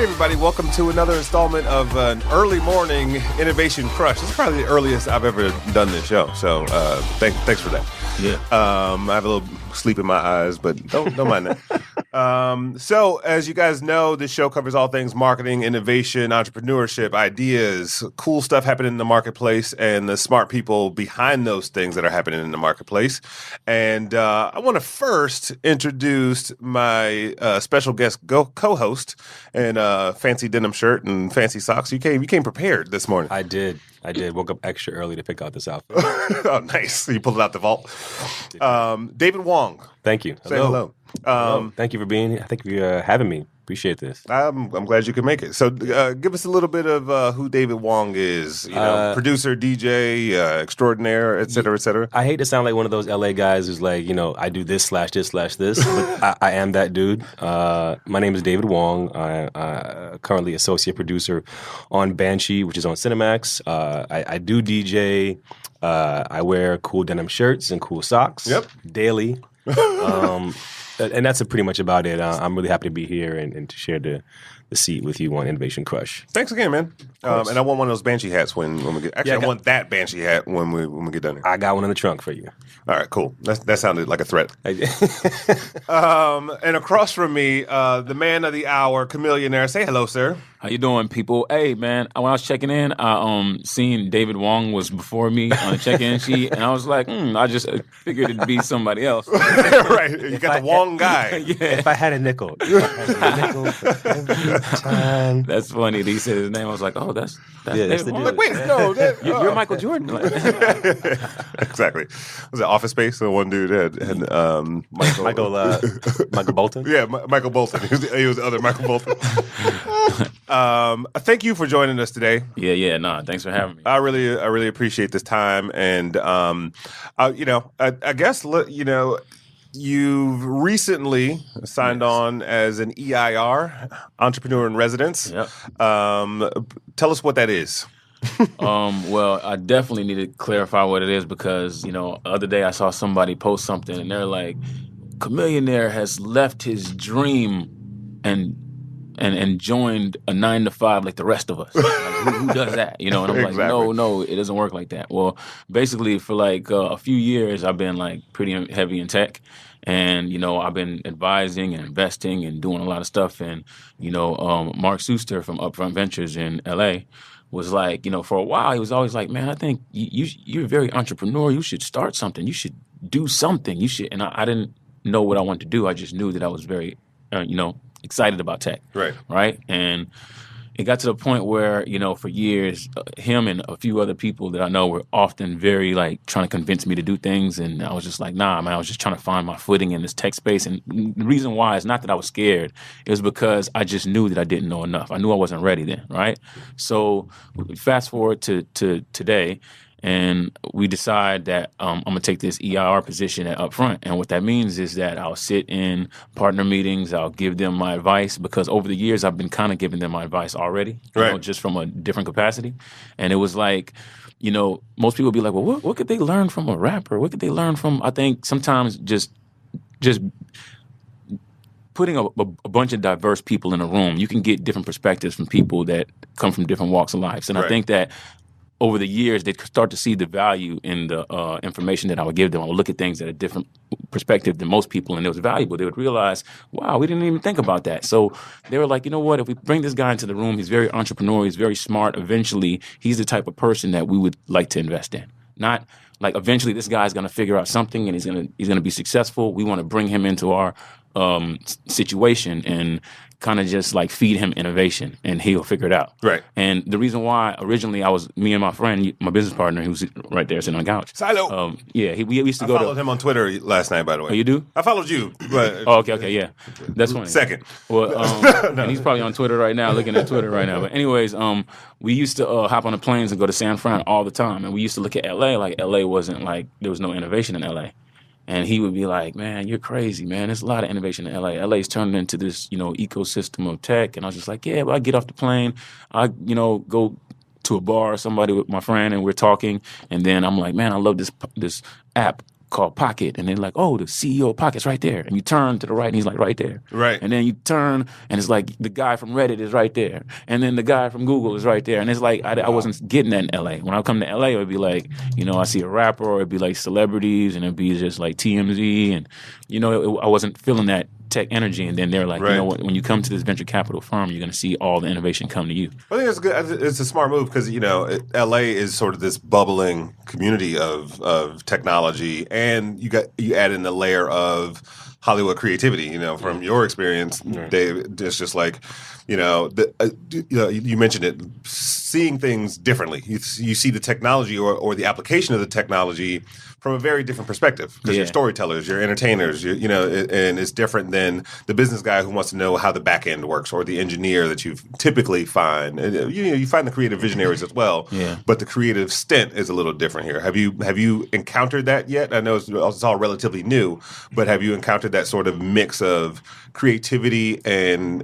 everybody. Welcome to another installment of an early morning innovation crush. This is probably the earliest I've ever done this show, so thanks for that. Yeah. I have a little sleep in my eyes, but don't mind that. So, as you guys know, this show covers all things marketing, innovation, entrepreneurship, ideas, cool stuff happening in the marketplace, and the smart people behind those things that are happening in the marketplace. And I want to first introduce my special guest co-host in a fancy denim shirt and fancy socks. You came prepared this morning. I did. Woke up extra early to pick out this outfit. Oh, nice. You pulled it out the vault. David Wong. Thank you. Say hello. Thank you for being here. Thank you for having me. Appreciate this. I'm glad you could make it. So give us a little bit of who David Wong is. Producer, DJ, extraordinaire, et cetera, et cetera. I hate to sound like one of those LA guys who's like, I do this/this/this, but I am that dude. My name is David Wong. I'm currently associate producer on Banshee, which is on Cinemax. I do DJ. I wear cool denim shirts and cool socks daily. And that's pretty much about it. I'm really happy to be here and to share the seat with you on Innovation Crush. Thanks again, man. And I want one of those Banshee hats when we get. Actually, I want that Banshee hat when we get done here. I got one in the trunk for you. All right, cool. That sounded like a threat. And across from me, the man of the hour, Chamillionaire. Say hello, sir. How you doing, people? Hey, man, when I was checking in, I seen David Wong was before me on the check-in sheet, and I was like, I just figured it'd be somebody else. Right, you got the Wong guy. Yeah. If I had a nickel. For every time. That's funny. He said his name. I was like, oh, that's David Wong. Like, wait, no. You're Michael Jordan. Exactly. Was it Office Space? So one dude had Michael Bolton? Yeah, Michael Bolton. He was the other Michael Bolton. Thank you for joining us today. Yeah. Nah, thanks for having me. I really appreciate this time, and I guess you've recently signed on as an EIR, entrepreneur in residence. Yep. Tell us what that is. Well, I definitely need to clarify what it is because the other day I saw somebody post something and they're like, Chamillionaire has left his dream and joined a 9-to-5 like the rest of us. Like, who does that? And I'm Exactly. like, no, it doesn't work like that. Well, basically for like a few years, I've been like pretty heavy in tech. And, I've been advising and investing and doing a lot of stuff. And, Mark Suster from Upfront Ventures in LA was like, for a while, he was always like, man, I think you're very entrepreneur. You should start something. You should do something. You should. And I didn't know what I wanted to do. I just knew that I was very, excited about tech. Right. And it got to the point where, for years, him and a few other people that I know were often very like trying to convince me to do things. And I was just like, nah, man, I was just trying to find my footing in this tech space. And the reason why is not that I was scared. It was because I just knew that I didn't know enough. I knew I wasn't ready then. Right. So fast forward to today. And we decide that I'm going to take this EIR position at Upfront. And what that means is that I'll sit in partner meetings. I'll give them my advice because over the years, I've been kind of giving them my advice already, just from a different capacity. And it was like, most people be like, well, what could they learn from a rapper? What could they learn from, I think, sometimes just putting a bunch of diverse people in a room, you can get different perspectives from people that come from different walks of life. And I think that over the years, they start to see the value in the information that I would give them. I would look at things at a different perspective than most people, and it was valuable. They would realize, wow, we didn't even think about that. So they were like, you know what? If we bring this guy into the room, he's very entrepreneurial, he's very smart. Eventually, he's the type of person that we would like to invest in. Not like eventually this guy's going to figure out something and he's going to be successful. We want to bring him into our situation and kind of just like feed him innovation and he'll figure it out. Right. And the reason why originally me and my friend, my business partner, who's right there sitting on the couch. Silo. We used to go to. I followed him on Twitter last night, by the way. Oh, you do? I followed you. But okay, yeah. That's funny. Second. Well, and he's probably on Twitter right now, looking at Twitter right now. But anyways, we used to hop on the planes and go to San Fran all the time. And we used to look at LA like LA wasn't like, there was no innovation in LA. And he would be like, man, you're crazy, man. There's a lot of innovation in LA. LA's turned into this, ecosystem of tech. And I was just like, yeah, but I get off the plane. I, go to a bar or somebody with my friend and we're talking. And then I'm like, man, I love this app called Pocket, and they're like, oh, the CEO of Pocket's right there, and you turn to the right, and he's like right there, Right. and then you turn, and it's like the guy from Reddit is right there, and then the guy from Google is right there, and it's like I wasn't getting that in LA. When I come to LA, it would be like, I see a rapper, or it'd be like celebrities, and it'd be just like TMZ, and I wasn't feeling that tech energy, and then they're like, Right. when you come to this venture capital firm, you're going to see all the innovation come to you. I think it's good. It's a smart move because LA is sort of this bubbling community of technology, and you add in the layer of Hollywood creativity. From your experience, Dave, it's just like you mentioned it, seeing things differently. You see the technology or the application of the technology from a very different perspective because you're storytellers, you're entertainers, and it's different than the business guy who wants to know how the back end works or the engineer that you typically find. And, you find the creative visionaries as well, but the creative stint is a little different here. Have you encountered that yet? I know it's all relatively new, but have you encountered that sort of mix of creativity and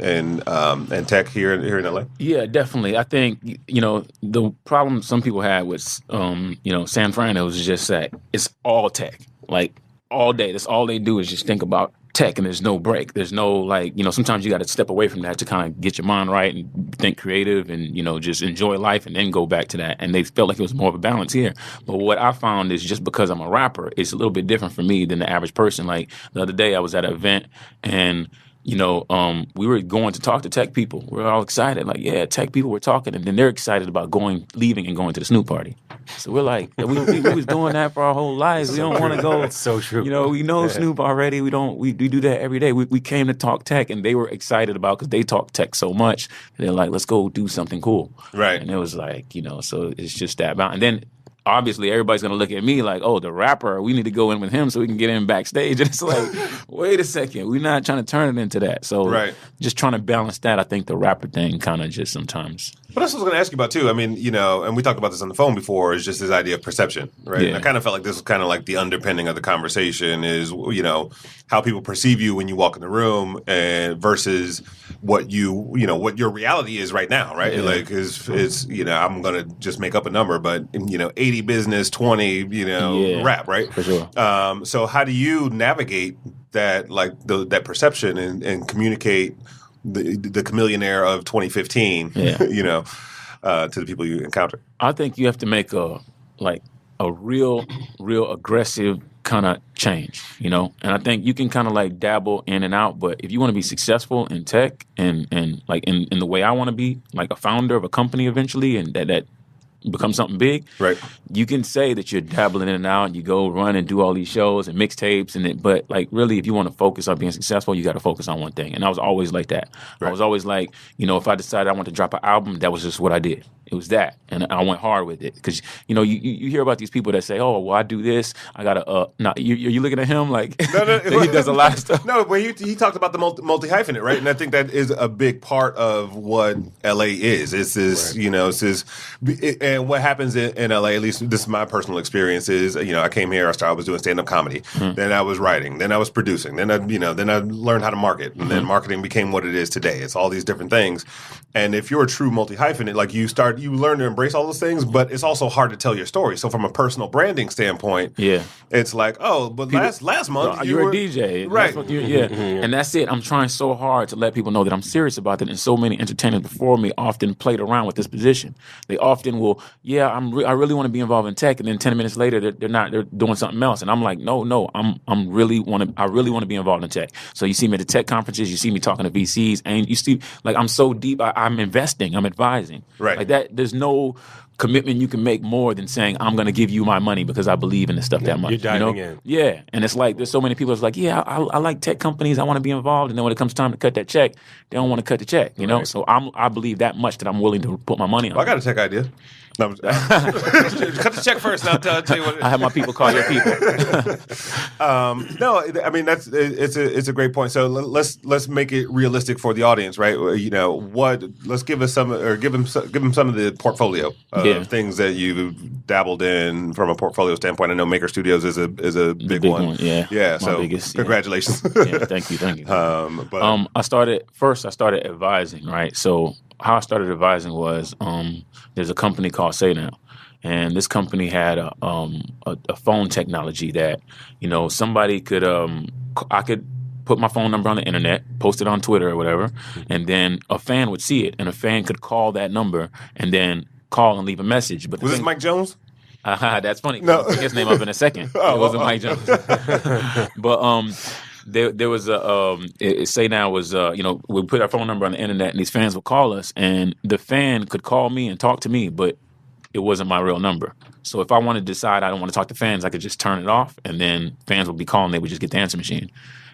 tech here in LA? Yeah, definitely. I think the problem some people had with San Fran was just that it's all tech, like all day. That's all they do is just think about tech, and there's no break. There's no sometimes you got to step away from that to kind of get your mind right and think creative and just enjoy life and then go back to that. And they felt like it was more of a balance here. But what I found is just because I'm a rapper, it's a little bit different for me than the average person. Like the other day I was at an event and we were going to talk to tech people. We were all excited, like, yeah, tech people were talking, and then they're excited about leaving and going to the Snoop party. So we're like, we was doing that for our whole lives. We don't want to go. That's so true. We know Snoop already. We do that every day. We came to talk tech, and they were excited about because they talk tech so much. They're like, let's go do something cool. Right. And it was like, so it's just that about. And then obviously everybody's going to look at me like, oh, the rapper, we need to go in with him so we can get in backstage. And it's like, wait a second, we're not trying to turn it into that. So just trying to balance that, I think the rapper thing kind of just sometimes. But that's what I was going to ask you about too. I mean, and we talked about this on the phone before, is just this idea of perception, right? Yeah. And I kind of felt like this was kind of like the underpinning of the conversation is, how people perceive you when you walk in the room and versus what what your reality is right now, right? Yeah. Like is I'm going to just make up a number, but 80 business, 20, rap, right? For sure. So how do you navigate that, like that perception and communicate the Chamillionaire of 2015, to the people you encounter? I think you have to make a real aggressive kind of change, and I think you can kind of like dabble in and out, but if you want to be successful in tech and like in the way I want to be, like a founder of a company eventually, and that become something big, right? You can say that you're dabbling in and out and you go run and do all these shows and mixtapes but like really if you want to focus on being successful, you got to focus on one thing. And I was always like that. Right. I was always like, if I decided I want to drop an album, that was just what I did. It was that, and I went hard with it because you hear about these people that say, "Oh, well, I do this. I gotta." No, you looking at him like no, he does a lot of stuff. No, but he talked about the multi hyphenate, right? And I think that is a big part of what LA is. It's this, it's this, and what happens in LA. At least this is my personal experience. Is I came here. I was doing stand up comedy. Mm-hmm. Then I was writing. Then I was producing. Then I learned how to market, and then marketing became what it is today. It's all these different things. And if you're a true multi hyphenate, like you learn to embrace all those things, but it's also hard to tell your story. So from a personal branding standpoint, it's like, oh, but last month you were a DJ, right? And that's it. I'm trying so hard to let people know that I'm serious about that. And so many entertainers before me often played around with this position. They often will, I really want to be involved in tech, and then 10 minutes later they're not. They're doing something else, and I'm like, no, I really want to be involved in tech. So you see me at the tech conferences, you see me talking to VCs, and you see like I'm so deep. I'm investing, I'm advising, right? Like that. There's no commitment you can make more than saying I'm going to give you my money because I believe in this stuff that much. You're diving in. Yeah, and it's like there's so many people that's like, I like tech companies, I want to be involved, and then when it comes time to cut that check, they don't want to cut the check, Right. So I believe that much that I'm willing to put my money on. Well, I got a tech idea. No, cut the check first. Now I'll tell you what. I have my people call your people. No, I mean it's a great point. So let's make it realistic for the audience, right? Let's give us some or give them some of the portfolio of things that you've dabbled in from a portfolio standpoint. I know Maker Studios is a big one. Yeah. So biggest, congratulations. Thank you. I started advising, right? So how I started advising was there's a company called Say Now, and this company had a phone technology that, somebody could I could put my phone number on the internet, post it on Twitter or whatever, and then a fan would see it, and a fan could call that number and then call and leave a message. But Was this Mike Jones? That's funny. No. I'll bring his name up in a second. It wasn't Mike Jones. But there was Say Now was we put our phone number on the internet, and these fans would call us, and the fan could call me and talk to me, but it wasn't my real number. So if I wanted to decide I don't want to talk to fans, I could just turn it off, and then fans would be calling. They would just get the answer machine.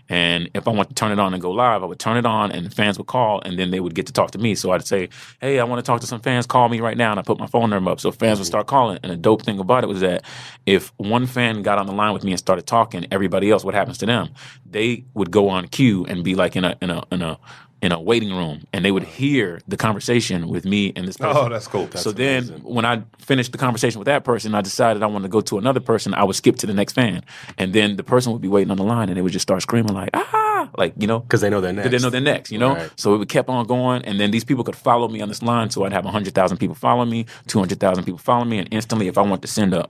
And if I want to turn it on and go live, I would turn it on, and the fans would call, and then they would get to talk to me. So I'd say, hey, I want to talk to some fans. Call me right now. And I put my phone number up. So fans would start calling. And the dope thing about it was that if one fan got on the line with me and started talking, everybody else, what happens to them? They would go on cue and be like in a waiting room, and they would hear the conversation with me and this person. Oh, that's cool. So then when I finished the conversation with that person, I decided I wanted to go to another person. I would skip to the next fan. And then the person would be waiting on the line, and they would just start screaming like, ah, like, Because they know they're next. Because they know they're next, Right. So it kept on going, and then these people could follow me on this line. So I'd have 100,000 people follow me, 200,000 people follow me, and instantly, if I want to send a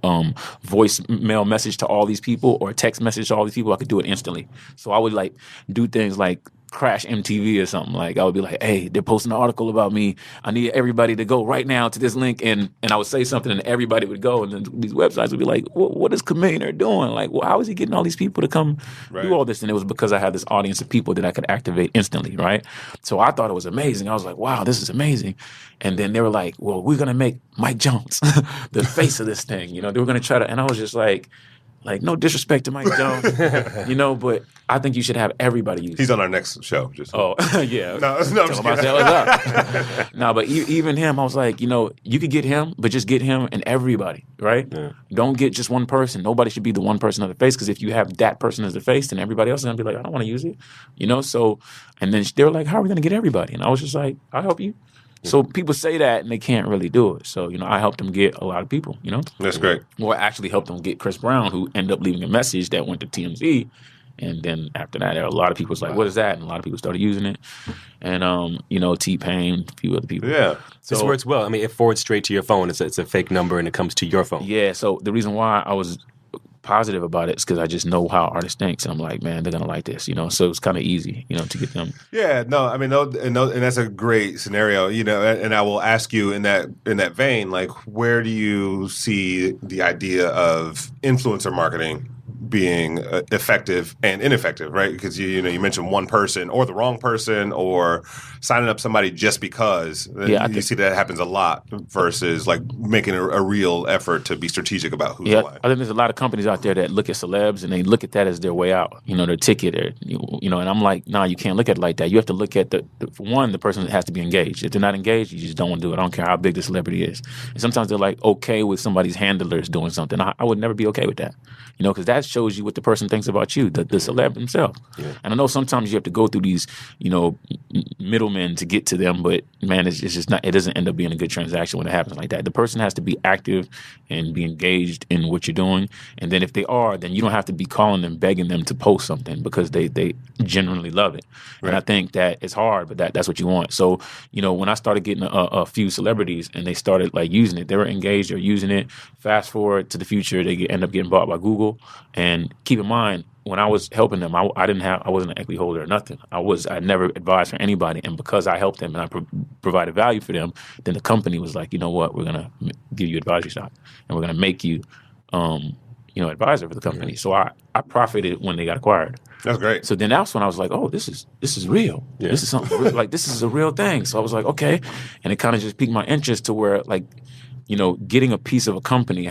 voicemail message to all these people or a text message to all these people, I could do it instantly. So I would like do things like crash MTV or something. Like I would be like, hey, they're posting an article about me. I need everybody to go right now to this link, and I would say something, and everybody would go, and then these websites would be like, what is Chamillionaire doing? Like, well, how is he getting all these people to come do all this? And it was because I had this audience of people that I could activate instantly, right? So I thought it was amazing. I was like, wow, this is amazing. And then they were like, well, we're gonna make Mike Jones the face of this thing. They were gonna try to, and I was just like, no disrespect to Mike Jones, but I think you should have everybody use it. He's on our next show. Just Yeah. No, I'm just Tell him I kidding. said what's up. No, but even him, I was like, you could get him, but just get him and everybody, right? Yeah. Don't get just one person. Nobody should be the one person of the face, because if you have that person as the face, then everybody else is going to be like, I don't want to use it, So, and then they were like, how are we going to get everybody? And I was just like, I'll help you. So people say that and they can't really do it. So, I helped them get a lot of people, That's great. Or I actually helped them get Chris Brown, who ended up leaving a message that went to TMZ. And then after that, a lot of people was like, what is that? And a lot of people started using it. And, T-Pain, a few other people. Yeah. This works well. I mean, it forwards straight to your phone. It's a fake number, and it comes to your phone. Yeah, so the reason why I was positive about it is because I just know how artists think. And I'm like, man, they're going to like this, So it's kind of easy, to get them. Yeah, no, I mean, and that's a great scenario, and I will ask you in that vein, like, where do you see the idea of influencer marketing being effective and ineffective, right? Because you mentioned one person or the wrong person or signing up somebody just because. You see that happens a lot versus like making a real effort to be strategic about who's what. I think there's a lot of companies out there that look at celebs and they look at that as their way out, their ticket, and I'm like, nah, you can't look at it like that. You have to look at for one, the person has to be engaged. If they're not engaged, you just don't want to do it. I don't care how big the celebrity is. And sometimes they're like okay with somebody's handlers doing something. I would never be okay with that, because that shows you what the person thinks about you, the celeb themselves. Yeah. And I know sometimes you have to go through these, middlemen to get to them, but man, it's just not. It doesn't end up being a good transaction when it happens like that. The person has to be active and be engaged in what you're doing, and then if they are, then you don't have to be calling them, begging them to post something because they generally love it. Right. And I think that it's hard, but that's what you want. So when I started getting a few celebrities and they started like using it, they were engaged, they're using it. Fast forward to the future, they end up getting bought by Google. And keep in mind, when I was helping them, I wasn't an equity holder or nothing. I never advised for anybody, and because I helped them and I provided value for them, then the company was like, you know what, we're gonna give you advisory stock, and we're gonna make you, advisor for the company. Mm-hmm. So I profited when they got acquired. That's great. So then that's when I was like, oh, this is real. Yeah. This is something real. Like this is a real thing. So I was like, okay, and it kind of just piqued my interest to where like, getting a piece of a company,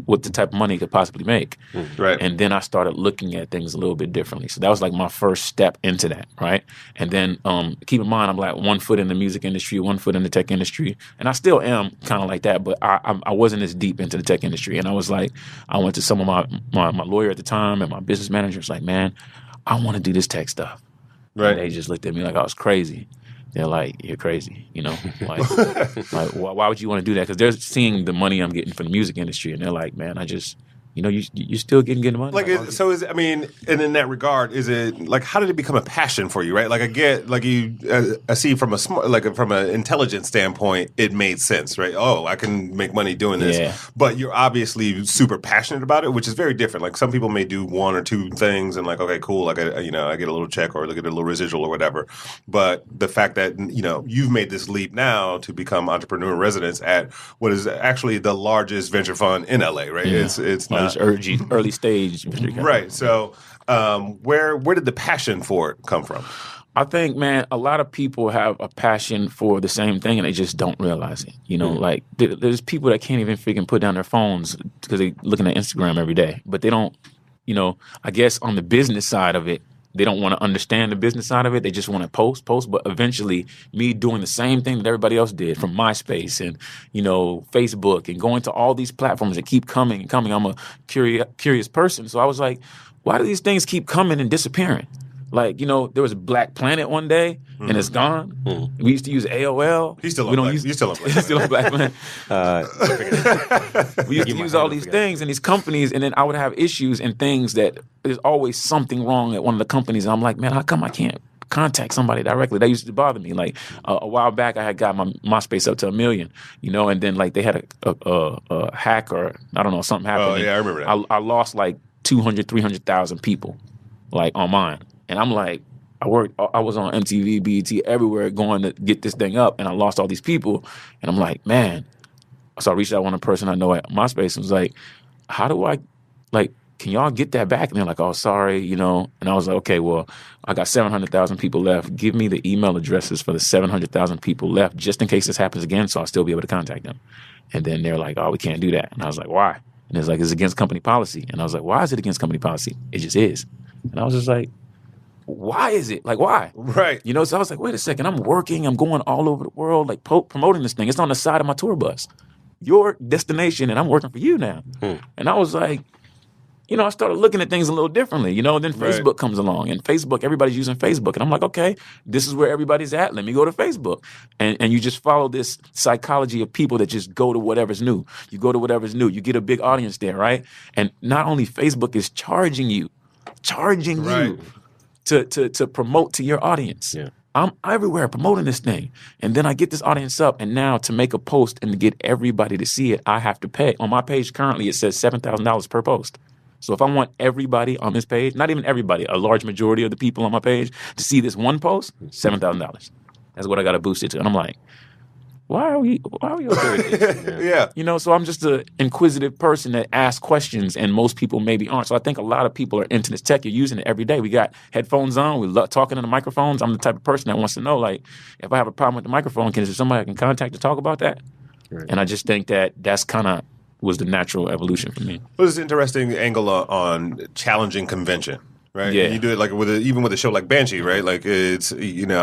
what the type of money it could possibly make. Right. And then I started looking at things a little bit differently. So that was like my first step into that, right? And then keep in mind, I'm like 1 foot in the music industry, 1 foot in the tech industry. And I still am kind of like that, but I wasn't as deep into the tech industry. And I was like, I went to some of my lawyer at the time and my business manager was like, man, I want to do this tech stuff. Right. And they just looked at me like I was crazy. They're like, you're crazy, like why would you want to do that? Because they're seeing the money I'm getting from the music industry, and they're like, man, I just you're still getting money. Like, I mean, and in that regard, is it like, how did it become a passion for you, right? Like, I get, like, I see from from an intelligence standpoint, it made sense, right? Oh, I can make money doing this. Yeah. But you're obviously super passionate about it, which is very different. Like, some people may do one or two things and like, okay, cool, like, I get a little check or I get a little residual or whatever. But the fact that, you've made this leap now to become entrepreneur in residence at what is actually the largest venture fund in LA, right? Yeah. It's not early stage. right. So, where did the passion for it come from? I think, man, a lot of people have a passion for the same thing and they just don't realize it. Like there's people that can't even freaking put down their phones because they're looking at Instagram every day. But they don't, I guess on the business side of it, they don't want to understand the business side of it. They just want to post. But eventually, me doing the same thing that everybody else did from MySpace and, Facebook and going to all these platforms that keep coming and coming. I'm a curious person. So I was like, why do these things keep coming and disappearing? Like, there was a Black Planet one day and it's gone. We used to use AOL. He's still on Black Planet. He's still on Black Planet. We used to use all these things and these companies, and then I would have issues and things that there's always something wrong at one of the companies. And I'm like, man, how come I can't contact somebody directly? That used to bother me. Like a while back, I had got my MySpace up to 1 million, and then like they had a hack or I don't know, something happened. Oh, yeah, I remember that. I lost like 200, 300,000 people like on mine. And I'm like, I was on MTV, BET, everywhere going to get this thing up, and I lost all these people. And I'm like, man. So I reached out to one person I know at MySpace and was like, how do I, can y'all get that back? And they're like, oh, sorry, And I was like, okay, well, I got 700,000 people left. Give me the email addresses for the 700,000 people left just in case this happens again so I'll still be able to contact them. And then they're like, oh, we can't do that. And I was like, why? And it's like, it's against company policy. And I was like, why is it against company policy? It just is. And I was just like, why is it? Like, why? Right. So I was like, wait a second, I'm working, I'm going all over the world, like promoting this thing. It's on the side of my tour bus. Your destination, and I'm working for you now. And I was like, I started looking at things a little differently, and then Facebook comes along, and Facebook, everybody's using Facebook. And I'm like, okay, this is where everybody's at. Let me go to Facebook. And you just follow this psychology of people that just go to whatever's new. You go to whatever's new. You get a big audience there, right? And not only Facebook is charging you to promote to your audience. Yeah. I'm everywhere promoting this thing. And then I get this audience up, and now to make a post and to get everybody to see it, I have to pay. On my page currently, it says $7,000 per post. So if I want everybody on this page, not even everybody, a large majority of the people on my page to see this one post, $7,000. That's what I got to boost it to. And I'm like, why are we okay with this? Yeah. So I'm just an inquisitive person that asks questions, and most people maybe aren't. So I think a lot of people are into this tech. You're using it every day. We got headphones on. We love talking to the microphones. I'm the type of person that wants to know, like, if I have a problem with the microphone, is there somebody I can contact to talk about that? Right. And I just think that's kind of was the natural evolution for me. Well, it's an interesting angle on challenging convention. Right. Yeah. And you do it like even with a show like Banshee, right? Like it's,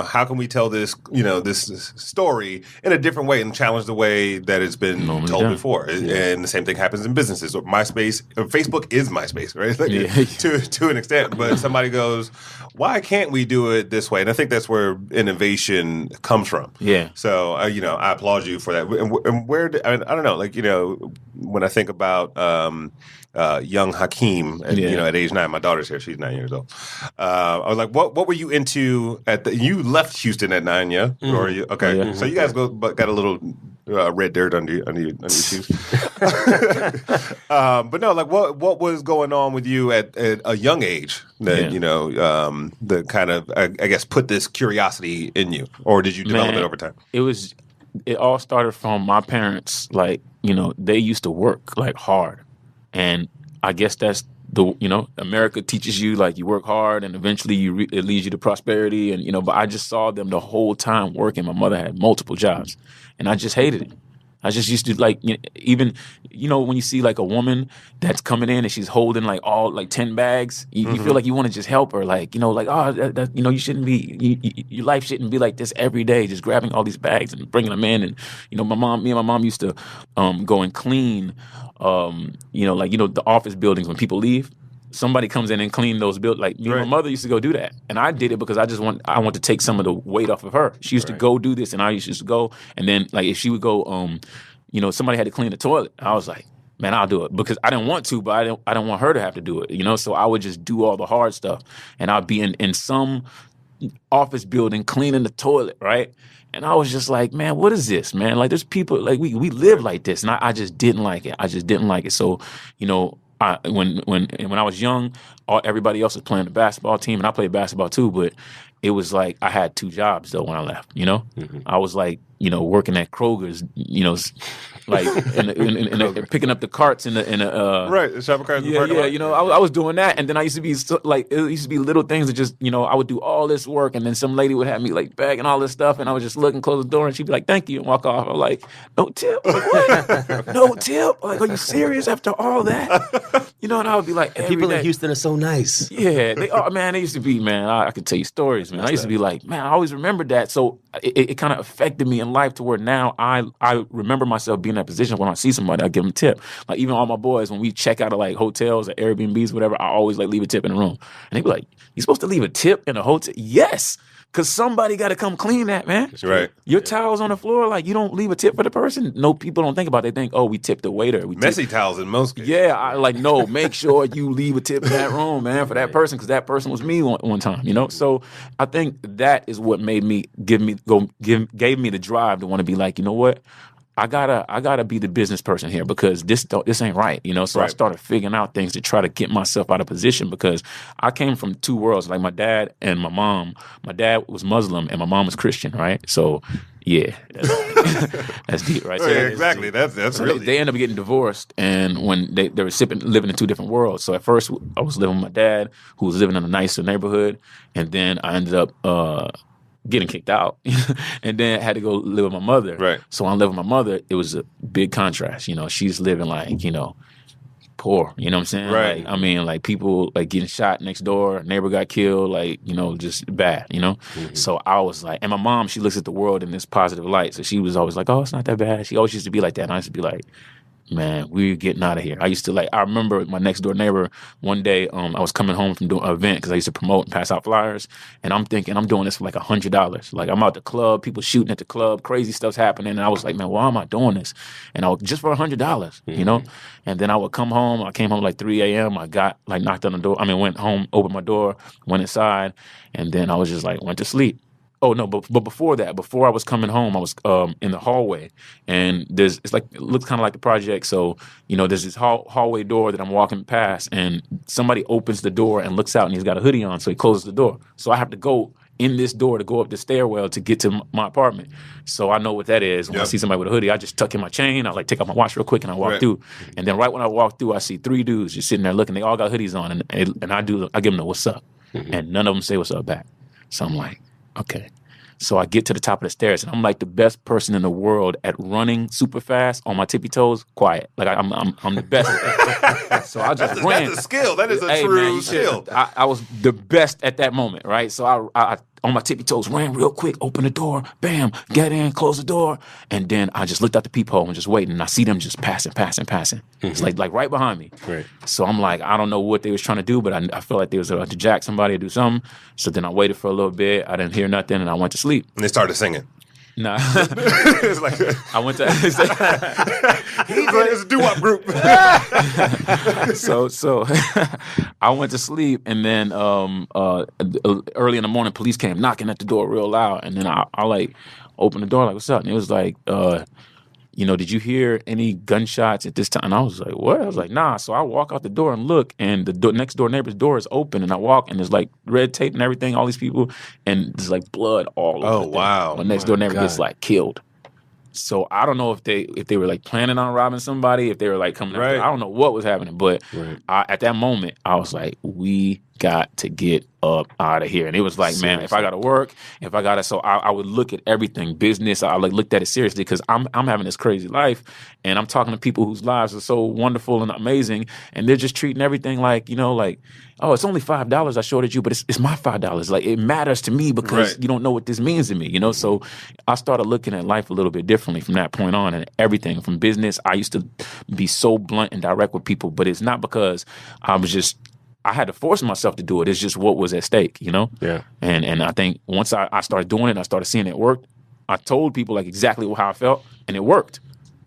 how can we tell this, this story in a different way and challenge the way that it's been told before? Yeah. And the same thing happens in businesses. Or Facebook is MySpace, right? Like, to an extent. But somebody goes, why can't we do it this way? And I think that's where innovation comes from. Yeah. So, I applaud you for that. And where, I don't know, like, when I think about young Hakeem, at age 9, my daughter's here, she's 9 years old. I was like, what were you into you left Houston at 9, yeah? Mm-hmm. Or you, okay. Yeah. So you guys got a little red dirt under your shoes. But no, like what was going on with you at a young age that, the kind of, I guess, put this curiosity in you? Or did you develop it over time? It all started from my parents, like, they used to work like hard. And I guess that's America teaches you, like, you work hard and eventually it leads you to prosperity. And, but I just saw them the whole time working. My mother had multiple jobs and I just hated it. I just used to, like, even, when you see like a woman that's coming in and she's holding like 10 bags, you feel like you want to just help her. Like, you shouldn't be, your life shouldn't be like this every day, just grabbing all these bags and bringing them in. And, me and my mom used to go and clean, the office buildings when people leave. Somebody comes in and clean those buildings. Like, me and my mother used to go do that. And I did it because I want to take some of the weight off of her. She used to go do this and I used to go. And then, like, if she would go, somebody had to clean the toilet. I was like, man, I'll do it, because I didn't want to, but I didn't want her to have to do it, you know. So I would just do all the hard stuff, and I'd be in some office building cleaning the toilet, right? And I was just like, man, what is this, man? Like, there's people, like, we live like this, and I just didn't like it. I just didn't like it. So, you know, when I was young, everybody else was playing the basketball team, and I played basketball too, but it was like I had 2 jobs though when I left, you know? I was like, you know, working at Kroger's, you know, like picking up the carts in the right, the shopping carts. yeah, you know, I was doing that, and then I used to be it used to be little things that just, you know, I would do all this work, and then some lady would have me like bagging all this stuff, and I would just look and close the door, and she'd be like, "Thank you," and walk off. I'm like, "No tip? Like, what? No tip? Like, are you serious after all that?" You know, and I would be like, people in Houston are so nice. Yeah, they are, man. They used to be, man. I could tell you stories, man. I used to be like, man, I always remembered that. So it kind of affected me in life to where now I remember myself being in that position. When I see somebody, I give them a tip. Like, even all my boys, when we check out of like hotels or Airbnbs, whatever, I always like leave a tip in the room. And they be like, "You supposed to leave a tip in a hotel?" Yes. Because somebody got to come clean that, man. That's right. Your towels on the floor, like, you don't leave a tip for the person. No, people don't think about it. They think, oh, we tipped the waiter. Messy towels in most cases. Yeah, no, make sure you leave a tip in that room, man, for that person, because that person was me one time, you know? So I think that is what gave me the drive to want to be like, you know what? I gotta be the business person here, because this ain't right, you know. So I started figuring out things to try to get myself out of position, because I came from 2 worlds, like my dad and my mom. My dad was Muslim and my mom was Christian, right? So yeah, that's deep, right? So yeah, exactly. That's so really. They ended up getting divorced, and when they were living in 2 different worlds. So at first I was living with my dad, who was living in a nicer neighborhood, and then I ended up getting kicked out, and then had to go live with my mother. Right. So when I lived with my mother, it was a big contrast. You know, she's living like, you know, poor. You know what I'm saying? Right. Like, I mean, like, people like getting shot next door, a neighbor got killed, like, you know, just bad, you know? So I was like, and my mom, she looks at the world in this positive light. So she was always like, oh, it's not that bad. She always used to be like that. And I used to be like, man, we're getting out of here. I remember my next door neighbor one day, I was coming home from doing an event, because I used to promote and pass out flyers, and I'm thinking I'm doing this for like $100. Like, I'm out the club, people shooting at the club, crazy stuff's happening, and I was like, man, why am I doing this? And I was just for $100, you know? And then I would come home. I came home like 3 a.m. I got like knocked on the door. went home, opened my door, went inside, and then I was just like, went to sleep. Oh no! But before that, before I was coming home, I was in the hallway, and it looks kind of like the project. So, you know, there's this hallway door that I'm walking past, and somebody opens the door and looks out, and he's got a hoodie on, so he closes the door. So I have to go in this door to go up the stairwell to get to my apartment. So I know what that is. When I see somebody with a hoodie, I just tuck in my chain. I like take off my watch real quick, and I walk through. And then right when I walk through, I see 3 dudes just sitting there looking. They all got hoodies on, and I give them the what's up, and none of them say what's up back. So I'm like, okay. So I get to the top of the stairs, and I'm like the best person in the world at running super fast on my tippy toes, quiet. Like, I'm the best. So I just ran. That's a skill. That is a true skill. I was the best at that moment, right? So I on my tippy toes ran real quick, open the door, bam, get in, close the door, and then I just looked out the peephole and just waiting. And I see them just passing. It's like right behind me. Right. So I'm like, I don't know what they was trying to do, but I felt like they was about to jack somebody or do something. So then I waited for a little bit. I didn't hear nothing, and I went to sleep. And they started singing. Nah. It's like I went to it's a doo-wop group. so I went to sleep, and then early in the morning, police came knocking at the door real loud, and then I like opened the door like, what's up? And it was like, you know, did you hear any gunshots at this time? And I was like, what? I was like, nah. So I walk out the door and look, and the next door neighbor's door is open, and I walk, and there's like red tape and everything, all these people, and there's like blood all over. Oh, wow. My next door neighbor gets like killed. So I don't know if they were like planning on robbing somebody, if they were like coming after. I don't know what was happening, but at that moment I was like, we got to get up out of here. And it was like, man, if I got to work, so I would look at everything, business. I like looked at it seriously, because I'm having this crazy life, and I'm talking to people whose lives are so wonderful and amazing, and they're just treating everything like, you know, like, oh, it's only $5 I shorted you, but it's my $5. Like, it matters to me because you don't know what this means to me, you know? So I started looking at life a little bit differently from that point on, and everything from business. I used to be so blunt and direct with people, but it's not because I had to force myself to do it. It's just what was at stake, you know? Yeah. And I think once I started doing it, and I started seeing it work, I told people like exactly how I felt, and it worked.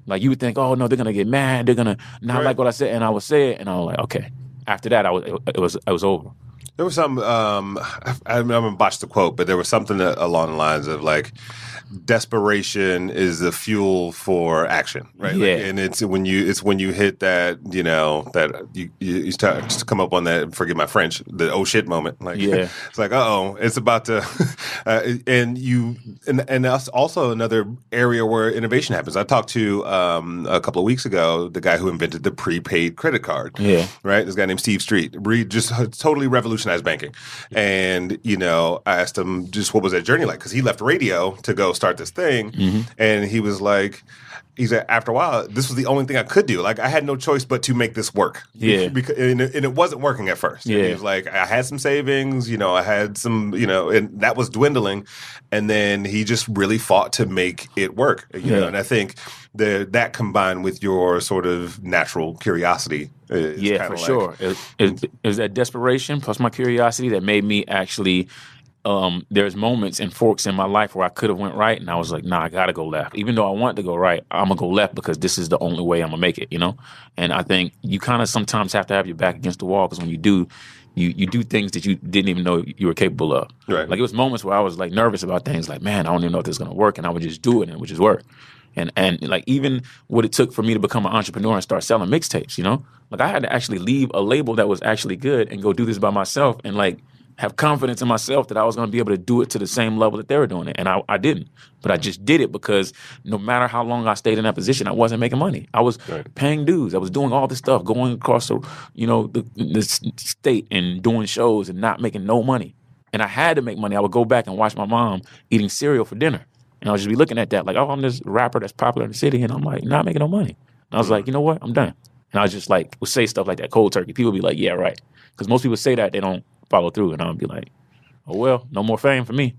Like you would think, oh no, they're gonna get mad, they're gonna not like what I said, and I would say it, and I was like, okay. After that, it was over. There was some, I'm going to botch the quote, but there was something along the lines of like, desperation is the fuel for action, right? Yeah. Like, and it's when you hit that, that you start to come up on that, forgive my French, the oh shit moment. Like, Yeah. it's like, it's about to, and that's also another area where innovation happens. I talked to a couple of weeks ago the guy who invented the prepaid credit card. Yeah. Right. This guy named Steve Street. Just totally revolutionized banking. And I asked him just what was that journey like, because he left radio to go start this thing, and he was like, after a while, this was the only thing I could do. Like, I had no choice but to make this work. Yeah. And it wasn't working at first. Yeah. And he was like, I had some savings, I had some, and that was dwindling. And then he just really fought to make it work. Yeah. And I think that combined with your sort of natural curiosity is for sure. It was that desperation plus my curiosity that made me actually. There's moments and forks in my life where I could have went right, and I was like, nah, I gotta go left. Even though I want to go right, I'm gonna go left because this is the only way I'm gonna make it, And I think you kind of sometimes have to have your back against the wall, because when you do, you do things that you didn't even know you were capable of. Right. Like, it was moments where I was like nervous about things, like, man, I don't even know if this is gonna work, and I would just do it, and it would just work. And like, even what it took for me to become an entrepreneur and start selling mixtapes, like, I had to actually leave a label that was actually good and go do this by myself, and like have confidence in myself that I was going to be able to do it to the same level that they were doing it. And I didn't. But I just did it because no matter how long I stayed in that position, I wasn't making money. I was paying dues. I was doing all this stuff, going across the state and doing shows and not making no money. And I had to make money. I would go back and watch my mom eating cereal for dinner. And I would just be looking at that like, oh, I'm this rapper that's popular in the city. And I'm like, not making no money. And I was like, you know what? I'm done. And I was just like, would say stuff like that, cold turkey. People would be like, yeah, right. Because most people say that, they don't follow through, and I'll be like, oh well, no more fame for me.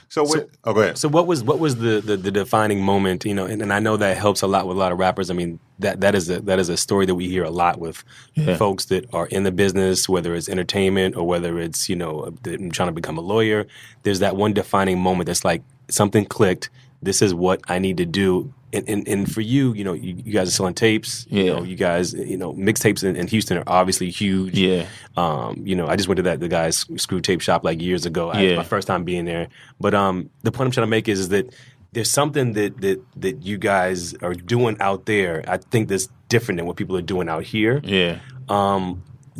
So go ahead. So what was the defining moment? And I know that helps a lot with a lot of rappers. I mean, that is a story that we hear a lot with folks that are in the business, whether it's entertainment or whether it's trying to become a lawyer. There's that one defining moment that's like something clicked. This is what I need to do. And for you, you guys are selling tapes. You guys, mixtapes in Houston are obviously huge. Yeah. I just went to the guy's screw tape shop like years ago. My first time being there. But the point I'm trying to make is that there's something that you guys are doing out there, I think, that's different than what people are doing out here. Yeah.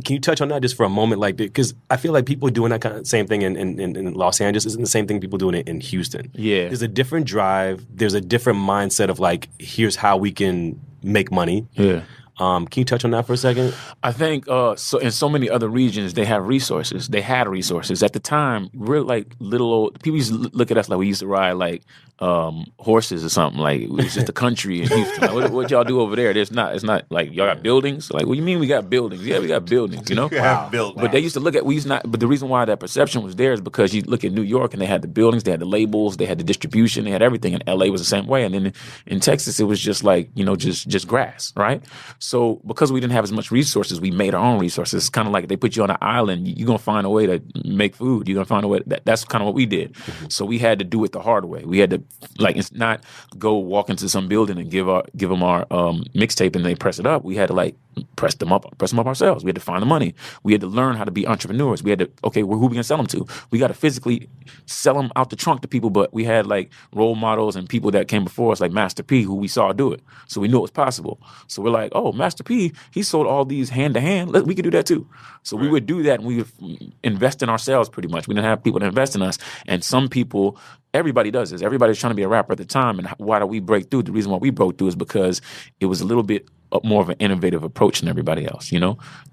Can you touch on that just for a moment? Like, because I feel like people doing that kind of same thing in Los Angeles isn't the same thing people doing it in Houston. Yeah. There's a different drive. There's a different mindset of like, here's how we can make money. Yeah. Can you touch on that for a second? I think so. In so many other regions, they have resources. They had resources at the time. We're like little old people used to look at us like we used to ride like horses or something. Like it was just a country in Houston. Like, what y'all do over there? It's not like y'all got buildings. Like, what do you mean we got buildings? Yeah, we got buildings. But they used to look at But the reason why that perception was there is because you look at New York and they had the buildings, they had the labels, they had the distribution, they had everything. And LA was the same way. And then in Texas, it was just like just grass, right? So because we didn't have as much resources, we made our own resources. It's kind of like they put you on an island. You're gonna find a way to make food. You're gonna find a way. That's kind of what we did. Mm-hmm. So we had to do it the hard way. We had to it's not go walk into some building and give them our mixtape and they press it up. We had to press them up ourselves. We had to find the money. We had to learn how to be entrepreneurs. We had to who we gonna sell them to? We got to physically sell them out the trunk to people. But we had role models and people that came before us, like Master P, who we saw do it. So we knew it was possible. So we're like, oh, Master P, he sold all these hand to hand. We could do that too. So we would do that, and we would invest in ourselves pretty much. We didn't have people to invest in us. And some people, everybody does this. Everybody's trying to be a rapper at the time. And why do we break through? The reason why we broke through is because it was a little bit more of an innovative approach than everybody else,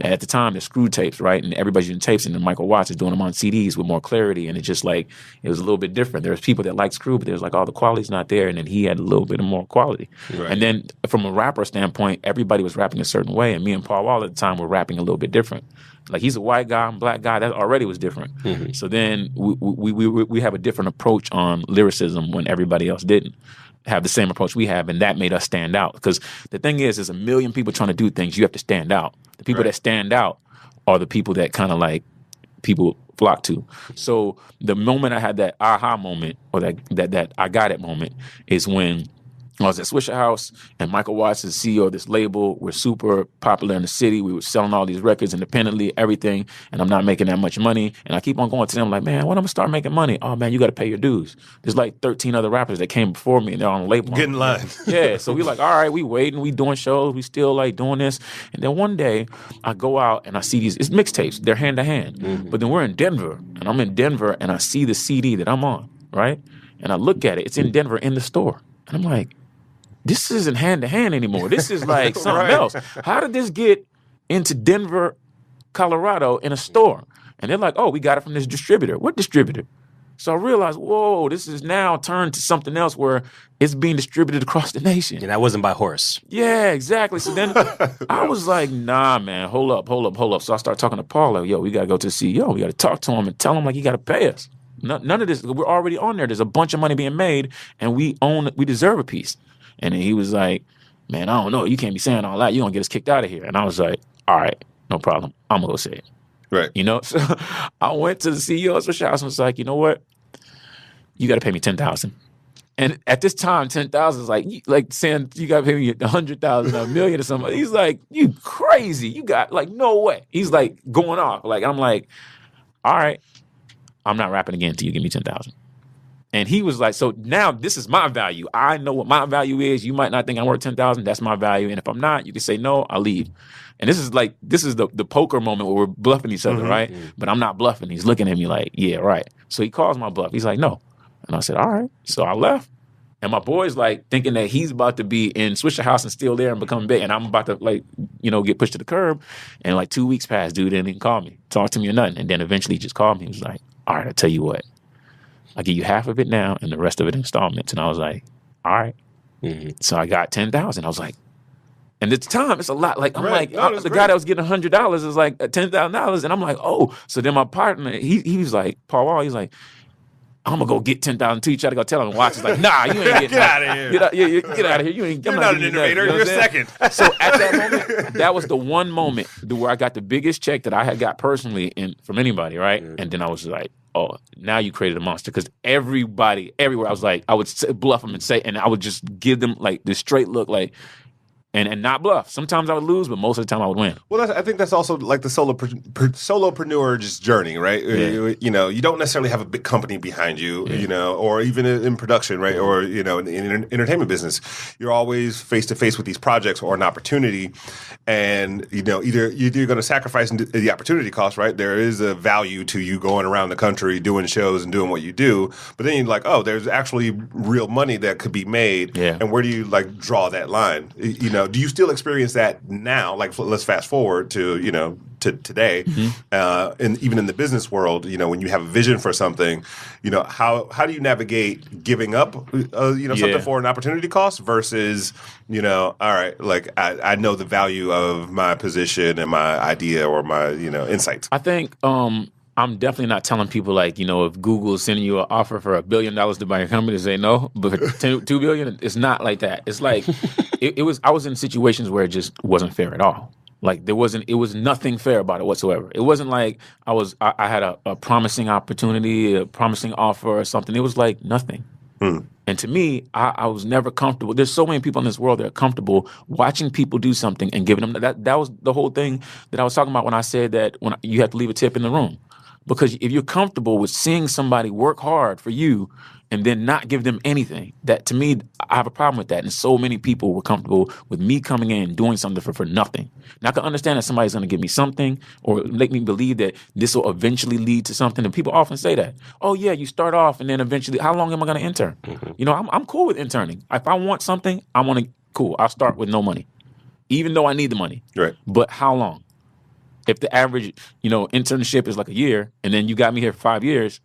At the time, there's screw tapes, right? And everybody's using tapes, and then Michael Watts is doing them on CDs with more clarity, and it was a little bit different. There's people that like screw, but there's the quality's not there, and then he had a little bit of more quality. Right. And then from a rapper standpoint, everybody was rapping a certain way, and me and Paul Wall at the time were rapping a little bit different. Like, he's a white guy, I'm a black guy, that already was different. Mm-hmm. So then we have a different approach on lyricism when everybody else didn't have the same approach we have, and that made us stand out. Because the thing is, there's a million people trying to do things. You have to stand out. The people that stand out are the people that kind of people flock to. So the moment I had that aha moment, or that I got it moment, is when I was at Swisher House, and Michael Watts is the CEO of this label. We're super popular in the city. We were selling all these records independently, everything, and I'm not making that much money. And I keep on going to them like, man, when I'm going to start making money? Oh, man, you got to pay your dues. There's like 13 other rappers that came before me, and they're on the label. Get in line. Yeah, so we like, all right, we waiting, we doing shows, we still like doing this. And then one day, I go out and I see these, it's mixtapes, they're hand to hand. But then we're in Denver, and I'm in Denver, and I see the CD that I'm on, right? And I look at it, it's in Denver in the store. And I'm like, this isn't hand-to-hand anymore. This is like something else. How did this get into Denver, Colorado in a store? And they're like, oh, we got it from this distributor. What distributor? So I realized, whoa, this is now turned to something else where it's being distributed across the nation. And that wasn't by horse. Yeah, exactly. So then I was like, nah, man, hold up. So I started talking to Paul, like, yo, we got to go to the CEO. We got to talk to him and tell him, like, you got to pay us. None of this, we're already on there. There's a bunch of money being made, and we deserve a piece. And he was like, man, I don't know. You can't be saying all that. You're going to get us kicked out of here. And I was like, all right, no problem. I'm going to go say it. Right. You know? So I went to the CEO of Swisher House and was like, you know what? You got to pay me $10,000. And at this time, 10,000 is like saying you got to pay me 100,000, a million or something. He's like, you crazy. You got, like, no way. He's like going off. Like, I'm like, all right, I'm not rapping again until you give me 10,000. And he was like, so now this is my value. I know what my value is. You might not think I'm worth 10,000. That's my value. And if I'm not, you can say no, I'll leave. And this is the poker moment where we're bluffing each other, right? But I'm not bluffing. He's looking at me like, yeah, right. So he calls my bluff. He's like, no. And I said, all right. So I left. And my boy's like thinking that he's about to be in Swisher House and still there and become big. And I'm about to get pushed to the curb. And like 2 weeks passed, dude didn't even call me, talk to me or nothing. And then eventually he just called me. He was like, all right, I'll tell you what. I'll give you half of it now and the rest of it installments. And I was like, all right. So I got 10,000. I was like, and at the time, it's a lot. Like, I'm right. the guy that was getting $100 is like $10,000. And I'm like, oh. So then my partner, he was like, Paul Wall, he's like, I'm going to go get 10,000 too. You try to go tell him and watch. It's like, nah, you ain't getting Get out of here. Get out of here. You're not an innovator. You're second. So at that moment, that was the one moment where I got the biggest check that I had got personally from anybody, right? And then I was like, oh, now you created a monster. Because everybody, everywhere, I was like, I would bluff them and say, and I would just give them like this straight look, like, and not bluff. Sometimes I would lose, but most of the time I would win. Well, I think that's also like the solopreneur just journey, right? Yeah. You don't necessarily have a big company behind you, or even in production, right? Or, in entertainment business. You're always face to face with these projects or an opportunity. And, either you're going to sacrifice the opportunity cost, right? There is a value to you going around the country doing shows and doing what you do. But then you're like, oh, there's actually real money that could be made. Yeah. And where do you draw that line? Do you still experience that now? Like, let's fast forward to to today, and even in the business world, when you have a vision for something, how do you navigate giving up, something for an opportunity cost versus, all right, like I know the value of my position and my idea or my insights. I think I'm definitely not telling people like, if Google is sending you an offer for $1 billion to buy your company, to say no. But for $2 billion, it's not like that. It's like I was in situations where it just wasn't fair at all. Like it was nothing fair about it whatsoever. It wasn't like I had a promising opportunity, a promising offer or something. It was like nothing. And to me, I was never comfortable. There's so many people in this world that are comfortable watching people do something and giving them that was the whole thing that I was talking about when I said that when you have to leave a tip in the room. Because if you're comfortable with seeing somebody work hard for you and then not give them anything, that to me, I have a problem with that. And so many people were comfortable with me coming in and doing something for nothing. And I can understand that somebody's going to give me something or make me believe that this will eventually lead to something. And people often say that. Oh, yeah, you start off and then eventually, how long am I going to intern? I'm cool with interning. If I want something, cool. I'll start with no money, even though I need the money. Right. But how long? If the average, internship is like a year, and then you got me here for 5 years,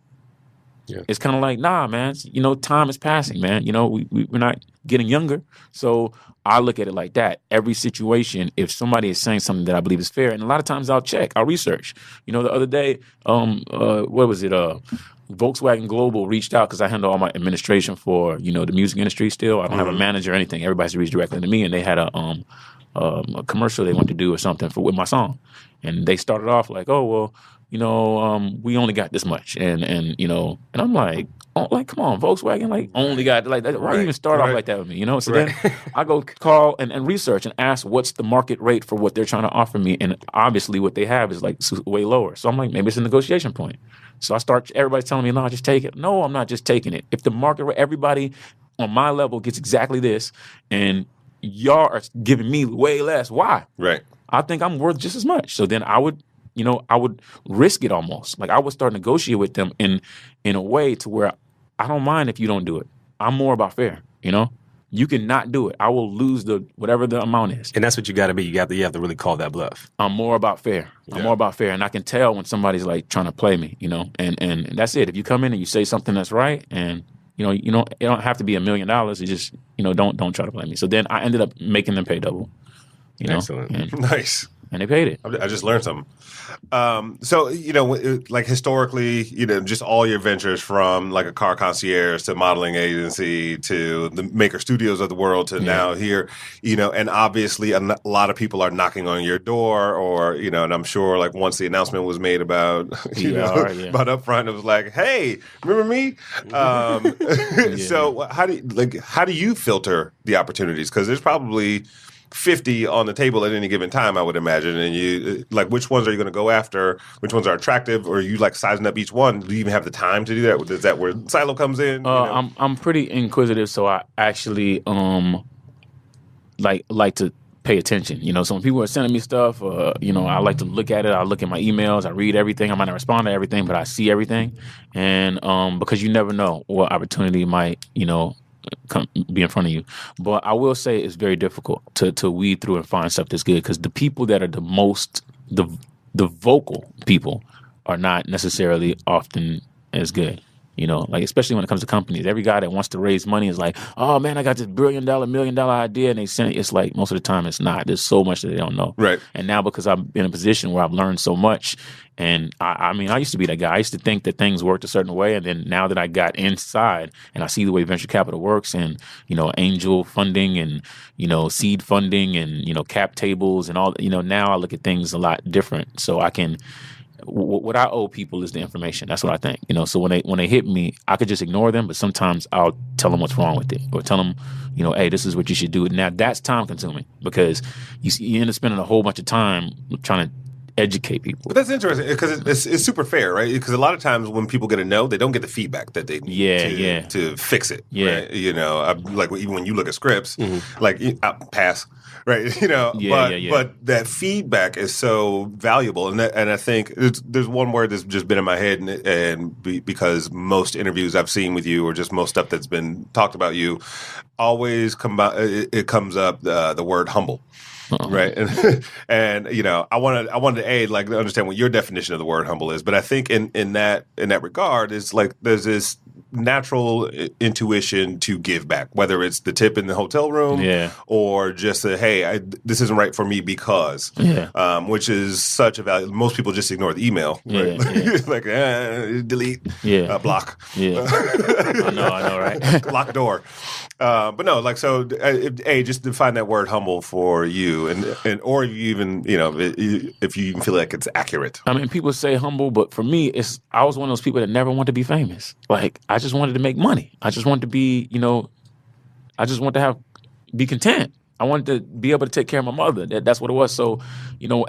it's kind of like, nah, man. Time is passing, man. We're not getting younger. So I look at it like that. Every situation, if somebody is saying something that I believe is fair, and a lot of times I'll check, I'll research. The other day, what was it? Volkswagen Global reached out because I handle all my administration for, the music industry still. I don't have a manager or anything. Everybody's reached directly to me, and they had a commercial they wanted to do or something with my song. And they started off like, oh, well, we only got this much, and I'm like, oh, like, come on, Volkswagen, like, only got like that. Why even start off like that with me, So then I go call and research and ask what's the market rate for what they're trying to offer me, and obviously what they have is like way lower. So I'm like, maybe it's a negotiation point. So everybody's telling me, no, just take it. No, I'm not just taking it. If the market rate, everybody on my level gets exactly this, and y'all are giving me way less, why? Right. I think I'm worth just as much. So then I would risk it almost. Like I would start negotiate with them in a way to where I don't mind if you don't do it. I'm more about fair, You can not do it. I will lose whatever the amount is. And that's what you got to be. You have to really call that bluff. I'm more about fair. I'm more about fair, and I can tell when somebody's like trying to play me, And that's it. If you come in and you say something that's right, and it don't have to be $1 million. It just don't try to play me. So then I ended up making them pay double. Excellent. Nice. And they paid it. I just learned something. So, like historically, just all your ventures from like a car concierge to modeling agency to the maker studios of the world to now here, and obviously a lot of people are knocking on your door or, and I'm sure like once the announcement was made about, about Upfront, it was like, hey, remember me? So how do you filter the opportunities? Because there's probably 50 on the table at any given time, I would imagine. And you like, which ones are you going to go after? Which ones are attractive? Or are you like sizing up each one? Do you even have the time to do that? Is that where Silo comes in? I'm pretty inquisitive, so I actually like to pay attention. So when people are sending me stuff, I like to look at it. I look at my emails. I read everything. I might not respond to everything, but I see everything. And because you never know what opportunity might, be in front of you. But I will say it's very difficult to weed through and find stuff that's good, because the people that are the most the vocal people are not necessarily often as good. Like especially when it comes to companies, every guy that wants to raise money is like, oh man, I got this $1 billion, $1 million idea, and they send it. It's like most of the time it's not. There's so much that they don't know. Right. And now because I'm in a position where I've learned so much, and I used to be that guy. I used to think that things worked a certain way, and then now that I got inside and I see the way venture capital works, and angel funding and seed funding and cap tables and all, now I look at things a lot different. So I can. What I owe people is the information. That's what I think. So when they hit me, I could just ignore them, but sometimes I'll tell them what's wrong with it, or tell them, hey, this is what you should do. Now that's time consuming, because you end up spending a whole bunch of time trying to educate people. But that's interesting, because it's super fair, right? Because a lot of times when people get a no, they don't get the feedback that they need to fix it. Yeah. Right? Like even when you look at scripts, like I pass. Right, but that feedback is so valuable, and I think there's one word that's just been in my head, because most interviews I've seen with you, or just most stuff that's been talked about you, always comes up the word humble. Right, and I wanted to like understand what your definition of the word humble is, but I think in that regard is like there's this natural intuition to give back, whether it's the tip in the hotel room, or just hey, this isn't right for me because, which is such a value. Most people just ignore the email, right? Like delete, block. I know, right? Lock door. But no, like so. Just define that word humble for you, and or you even if you even feel like it's accurate. I mean, people say humble, but for me, I was one of those people that never wanted to be famous. Like I just wanted to make money. I just wanted to be, I just wanted to be content. I wanted to be able to take care of my mother. That's what it was. So,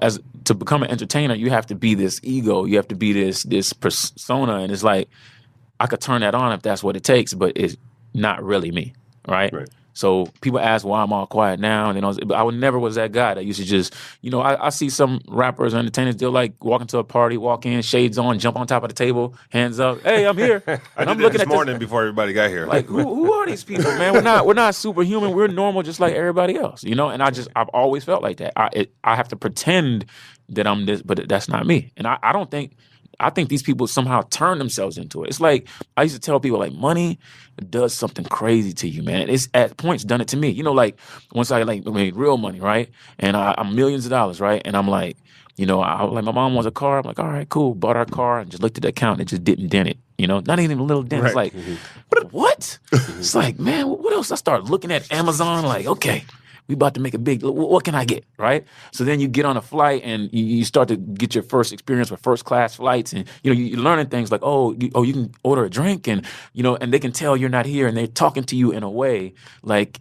as to become an entertainer, you have to be this ego. You have to be this persona, and it's like I could turn that on if that's what it takes, but it's not really me. Right. So people ask why I'm all quiet now, and I never was that guy that used to just, I see some rappers or entertainers, they'll like walk into a party, walk in, shades on, jump on top of the table, hands up, hey, I'm here. And I'm looking at this morning before everybody got here. Like, who are these people, man? We're not superhuman. We're normal, just like everybody else, And I've always felt like that. I have to pretend that I'm this, but that's not me. And I think these people somehow turn themselves into it. It's like I used to tell people, like, money does something crazy to you, man. It's at points done it to me. Like once I made real money, right? And I'm millions of dollars, right? And I'm like, my mom wants a car. I'm like, all right, cool. Bought our car and just looked at the account and it just didn't dent it. Not even a little dent. Right. It's like, what? It's like, man, what else? I start looking at Amazon, like, okay. We about to make a big. What can I get? Right. So then you get on a flight and you start to get your first experience with first class flights, and you're learning things like, you can order a drink, and and they can tell you're not here, and they're talking to you in a way like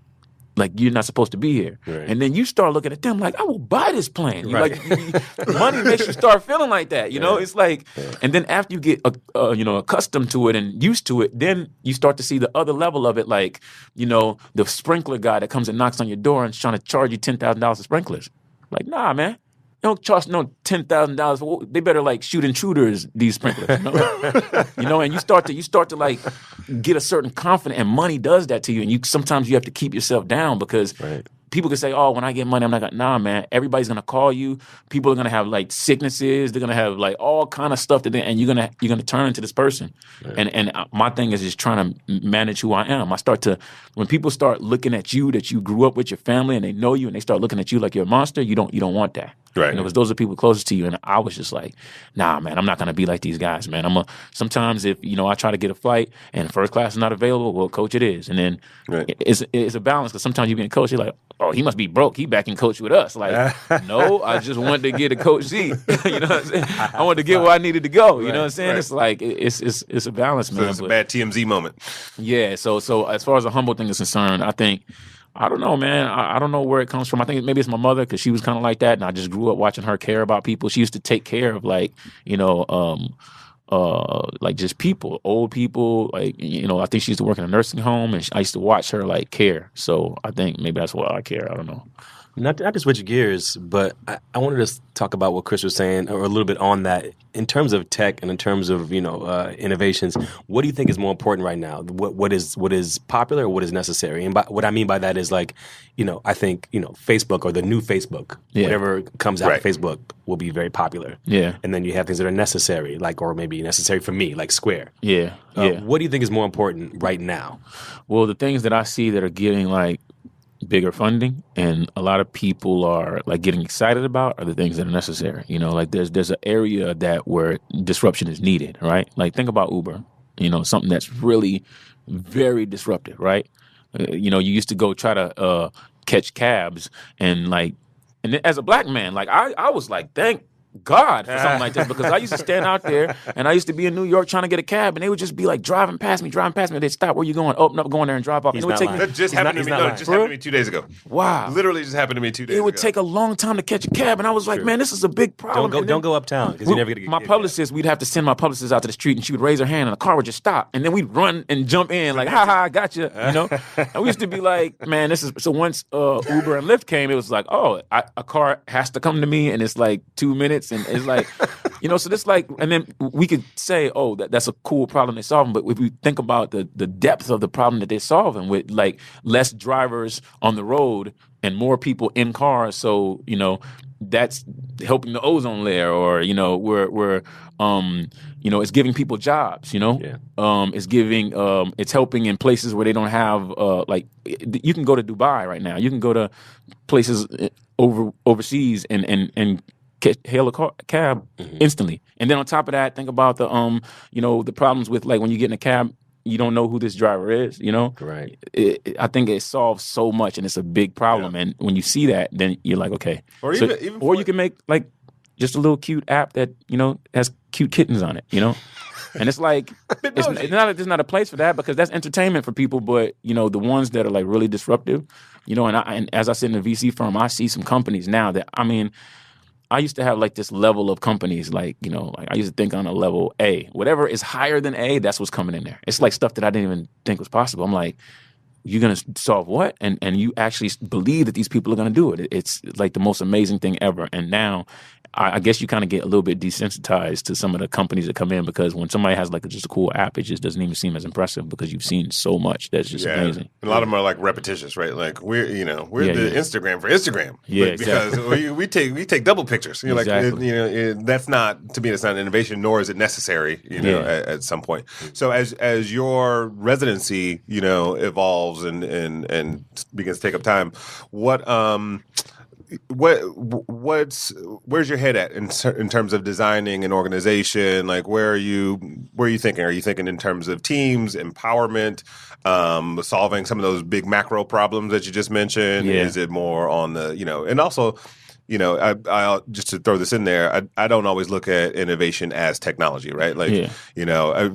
you're not supposed to be here. Right. And then you start looking at them like, I will buy this plane. Right. Money makes you start feeling like that. It's like, and then after you get accustomed to it and used to it, then you start to see the other level of it, like the sprinkler guy that comes and knocks on your door and is trying to charge you $10,000 for sprinklers. Like, nah, man. They don't charge no $10,000. They better like shoot intruders, these sprinklers. And you start to like get a certain confidence, and money does that to you. And sometimes you have to keep yourself down because people can say, "Oh, when I get money, I'm not gonna." Nah, man. Everybody's gonna call you. People are gonna have like sicknesses. They're gonna have like all kind of stuff and you're gonna turn into this person. Right. And my thing is just trying to manage who I am. When people start looking at you, that you grew up with your family and they know you, and they start looking at you like you're a monster, you don't want that. Right. Because those are people closest to you. And I was just like, nah, man, I'm not gonna be like these guys, man. Sometimes if I try to get a flight and first class is not available, well, coach, it is. And then it's a balance, because sometimes you get a coach, you're like, oh, he must be broke. He back in coach with us. Like, no, I just wanted to get a coach seat. You know what I'm saying? I wanted to get where I needed to go. You know what I'm saying? Right. It's like it's a balance, man. So it's a bad TMZ moment. Yeah. So as far as the humble thing is concerned, I think, I don't know, man. I don't know where it comes from. I think maybe it's my mother, because she was kind of like that, and I just grew up watching her care about people. She used to take care of like just people, old people. Like, I think she used to work in a nursing home, and I used to watch her like care. So I think maybe that's why I care. I don't know. Not to switch gears, but I wanted to talk about what Chris was saying, or a little bit on that. In terms of tech and in terms of innovations, what do you think is more important right now? What is popular, or what is necessary? And what I mean by that is like, I think Facebook, or the new Facebook, whatever comes out of Facebook, will be very popular. Yeah. And then you have things that are necessary, like, or maybe necessary for me, like Square. Yeah. What do you think is more important right now? Well, the things that I see that are getting like bigger funding and a lot of people are like getting excited about are the things that are necessary. Like there's an area where disruption is needed, right? Like think about Uber, something that's really very disruptive, right? You used to go try to catch cabs, and as a black man, like I was like, thank God for something like this, because I used to stand out there and I used to be in New York trying to get a cab, and they would just be like driving past me. They'd stop, where you going? Oh, no, going there and drive off. That just happened to me. No, it just happened to me 2 days ago. Wow. Literally just happened to me 2 days ago. It would take a long time to catch a cab, and I was like, man, this is a big problem. Don't go uptown, because you never get my publicist, we'd have to send my publicist out to the street, and she would raise her hand and the car would just stop, and then we'd run and jump in like, ha, I got you, And we used to be like, man, this is, so once Uber and Lyft came, it was like, oh, a car has to come to me, and it's like 2 minutes, and it's like, so this like, and then we could say, oh, that's a cool problem they're solving, but if we think about the depth of the problem that they're solving, with like less drivers on the road and more people in cars, so that's helping the ozone layer, or we're it's giving people jobs, it's giving it's helping in places where they don't have like, you can go to Dubai right now, you can go to places overseas and hail a cab instantly. And then on top of that, think about the the problems with like when you get in a cab, you don't know who this driver is, Right. I think it solves so much, and it's a big problem. And when you see that, then you're like, okay. Or you can make like just a little cute app that has cute kittens on it, And it's like it's not a place for that, because that's entertainment for people. But the ones that are like really disruptive, and as I said in the VC firm, I see some companies now that, I used to have like this level of companies, like I used to think on a level A. Whatever is higher than A, that's what's coming in there. It's like stuff that I didn't even think was possible. I'm like, you're gonna solve what? And you actually believe that these people are gonna do it. It's like the most amazing thing ever. And now, I guess you kind of get a little bit desensitized to some of the companies that come in, because when somebody has like just a cool app, it just doesn't even seem as impressive, because you've seen so much that's just amazing. And a lot of them are like repetitious, right? Like we're the Instagram for Instagram, exactly. Because we take double pictures. You're exactly. Like that's not, to me, it's not an innovation, nor is it necessary. At some point. So as your residency evolves and begins to take up time, what where's your head at in terms of designing an organization? Like, where are you thinking? Are you thinking in terms of teams, empowerment, solving some of those big macro problems that you just mentioned? Yeah. Is it more on the, and also, I just to throw this in there, I don't always look at innovation as technology, right? Like,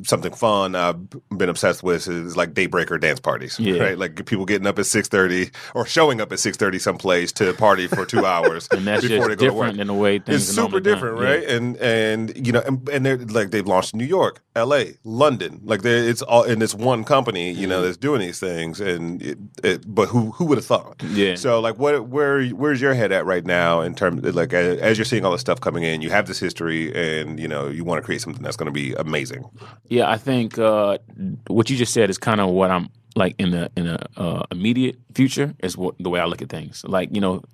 something fun I've been obsessed with is like daybreaker dance parties, right? Like people getting up at 6:30 or showing up at 6:30 someplace to party for 2 hours and that's before just they go to work. different than the way things It's are super normally done. different, right? And they're like they've launched in New York, L.A., London, like it's all in this one company, that's doing these things, but who would have thought? Yeah. So like, where's your head at right now in terms of, like, as you're seeing all this stuff coming in, you have this history, and you want to create something that's going to be amazing. Yeah, I think what you just said is kind of what I'm like in the immediate future is the way I look at things. Like,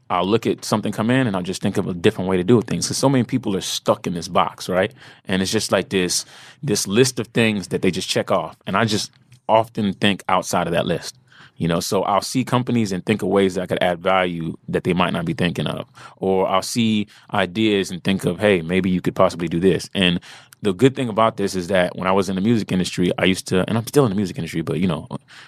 I'll look at something come in and I'll just think of a different way to do things. Because so many people are stuck in this box, right? And it's just like this list of things that they just check off. And I just often think outside of that list. So I'll see companies and think of ways that I could add value that they might not be thinking of. Or I'll see ideas and think of, hey, maybe you could possibly do this. And the good thing about this is that when I was in the music industry, I used to, and I'm still in the music industry, but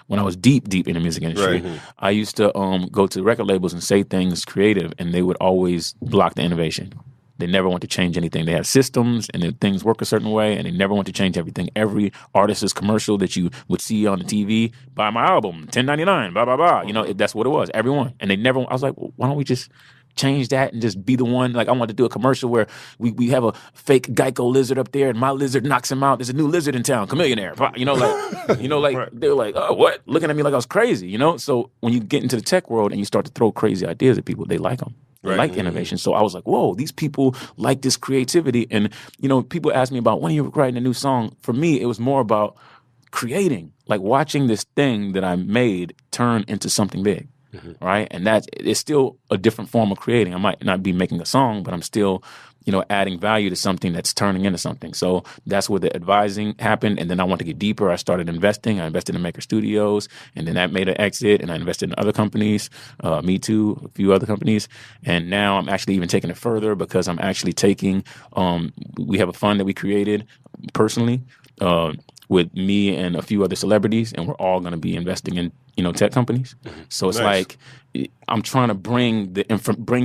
when I was deep in the music industry, I used to go to record labels and say things creative, and they would always block the innovation. They never want to change anything. They have systems and things work a certain way, and they never want to change everything. Every artist's commercial that you would see on the TV, buy my album, $10.99, blah, blah, blah. That's what it was, everyone. And they never, I was like, well, why don't we just change that and just be the one? Like, I want to do a commercial where we have a fake Geico lizard up there, and my lizard knocks him out. There's a new lizard in town, Chamillionaire. Right. They were like, oh, what? Looking at me like I was crazy, So when you get into the tech world and you start to throw crazy ideas at people, they like them. They like innovation. So I was like, whoa, these people like this creativity. And, people ask me about, when are you writing a new song? For me, it was more about creating, like watching this thing that I made turn into something big, right? And it's still a different form of creating. I might not be making a song, but I'm still, adding value to something that's turning into something. So that's where the advising happened. And then I wanted to get deeper. I started investing. I invested in Maker Studios, and then that made an exit. And I invested in other companies, Me Too, a few other companies. And now I'm actually even taking it further because I'm actually taking, we have a fund that we created personally with me and a few other celebrities, and we're all going to be investing in, tech companies. So it's like, I'm trying to bring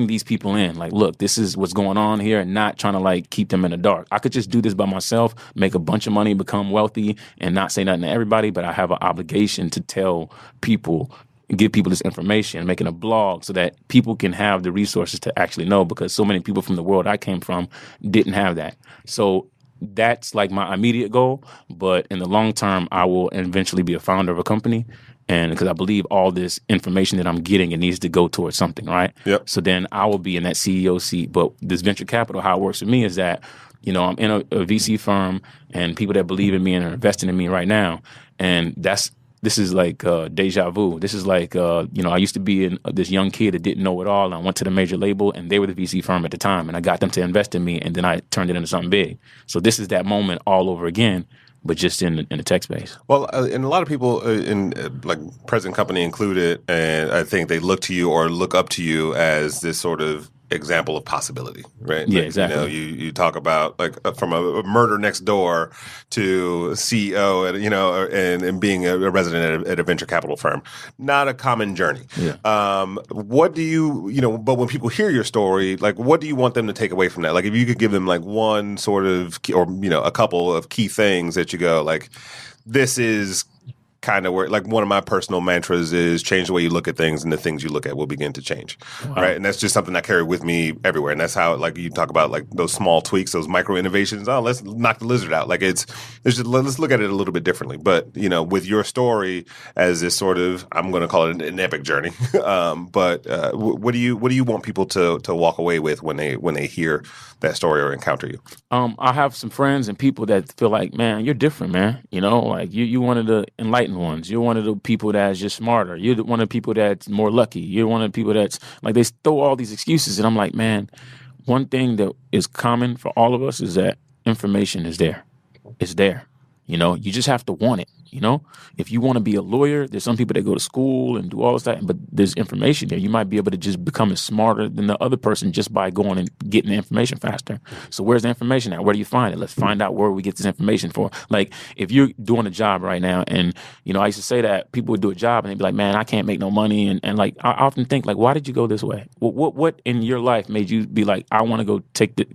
these people in. Like, look, this is what's going on here, and not trying to like keep them in the dark. I could just do this by myself, make a bunch of money, become wealthy, and not say nothing to everybody. But I have an obligation to tell people, give people this information, making a blog so that people can have the resources to actually know. Because so many people from the world I came from didn't have that. So that's like my immediate goal. But in the long term, I will eventually be a founder of a company. And because I believe all this information that I'm getting, it needs to go towards something, right? Yep. So then I will be in that CEO seat. But this venture capital, how it works for me is that, I'm in a VC firm, and people that believe in me and are investing in me right now. And this is like deja vu. This is like, I used to be this young kid that didn't know it all. And I went to the major label, and they were the VC firm at the time. And I got them to invest in me, and then I turned it into something big. So this is that moment all over again, but just in the tech space. Well, and a lot of people, like present company included, and I think they look to you or look up to you as this sort of example of possibility, right? Yeah, like, exactly. You talk about like from a murder next door to CEO, and being a resident at a venture capital firm, not a common journey. Yeah. What do you, but when people hear your story, like, what do you want them to take away from that? Like, if you could give them like one sort of, or a couple of key things that you go like, this is kind of where, like, one of my personal mantras is change the way you look at things, and the things you look at will begin to change. Wow. Right. And that's just something I carry with me everywhere. And that's how, like, you talk about like those small tweaks, those micro innovations. Oh, let's knock the lizard out. Like, it's just, let's look at it a little bit differently. But, with your story as this sort of, I'm going to call it an epic journey. But what do you want people to walk away with when they hear that story or encounter you? I have some friends and people that feel like, man, you're different, man. Like you one of the enlightened ones. You're one of the people that's just smarter. You're one of the people that's more lucky. You're one of the people that's like, they throw all these excuses. And I'm like, man, one thing that is common for all of us is that information is there. It's there. You just have to want it. You know, if you want to be a lawyer, there's some people that go to school and do all this stuff, but there's information there. You might be able to just become as smarter than the other person just by going and getting the information faster. So where's the information at? Where do you find it? Let's find out where we get this information for. Like if you're doing a job right now, and you know, I used to say that people would do a job and they'd be like, man, I can't make no money. And like I often think like, why did you go this way? What in your life made you be like, I want to go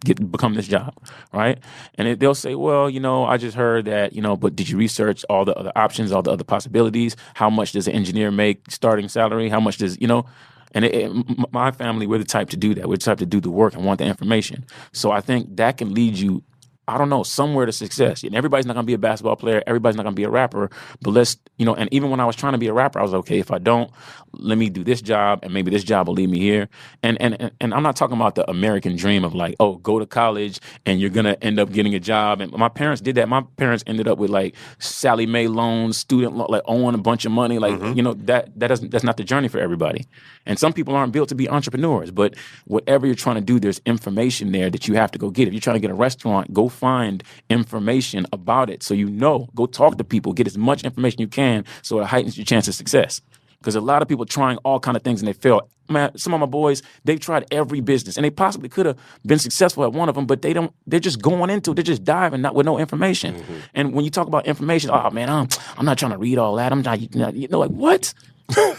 become this job, right? And they'll say, well, you know, I just heard that, you know, but did you research all the other options, all the other possibilities? How much does an engineer make starting salary? How much does, you know? And my family, we're the type to do that. We're the type to do the work and want the information. So I think that can lead you, I don't know, somewhere to success. And everybody's not going to be a basketball player. Everybody's not going to be a rapper. But let's, you know, and even when I was trying to be a rapper, I was okay, if I don't, let me do this job and maybe this job will lead me here. And I'm not talking about the American dream of like, oh, go to college and you're going to end up getting a job. And my parents did that. My parents ended up with like Sally Mae loans, student loan, like owing a bunch of money. Like, you know, that's not the journey for everybody. And some people aren't built to be entrepreneurs. But whatever you're trying to do, there's information there that you have to go get. If you're trying to get a restaurant, go find information about it so you know. Go talk to people. Get as much information you can so it heightens your chance of success. Because a lot of people trying all kind of things and they fail. Man, some of my boys, they've tried every business and they possibly could have been successful at one of them, but they're just going into it. They're just diving not with no information. And when you talk about information, oh man, I'm not trying to read all that. I'm not, you know, like what?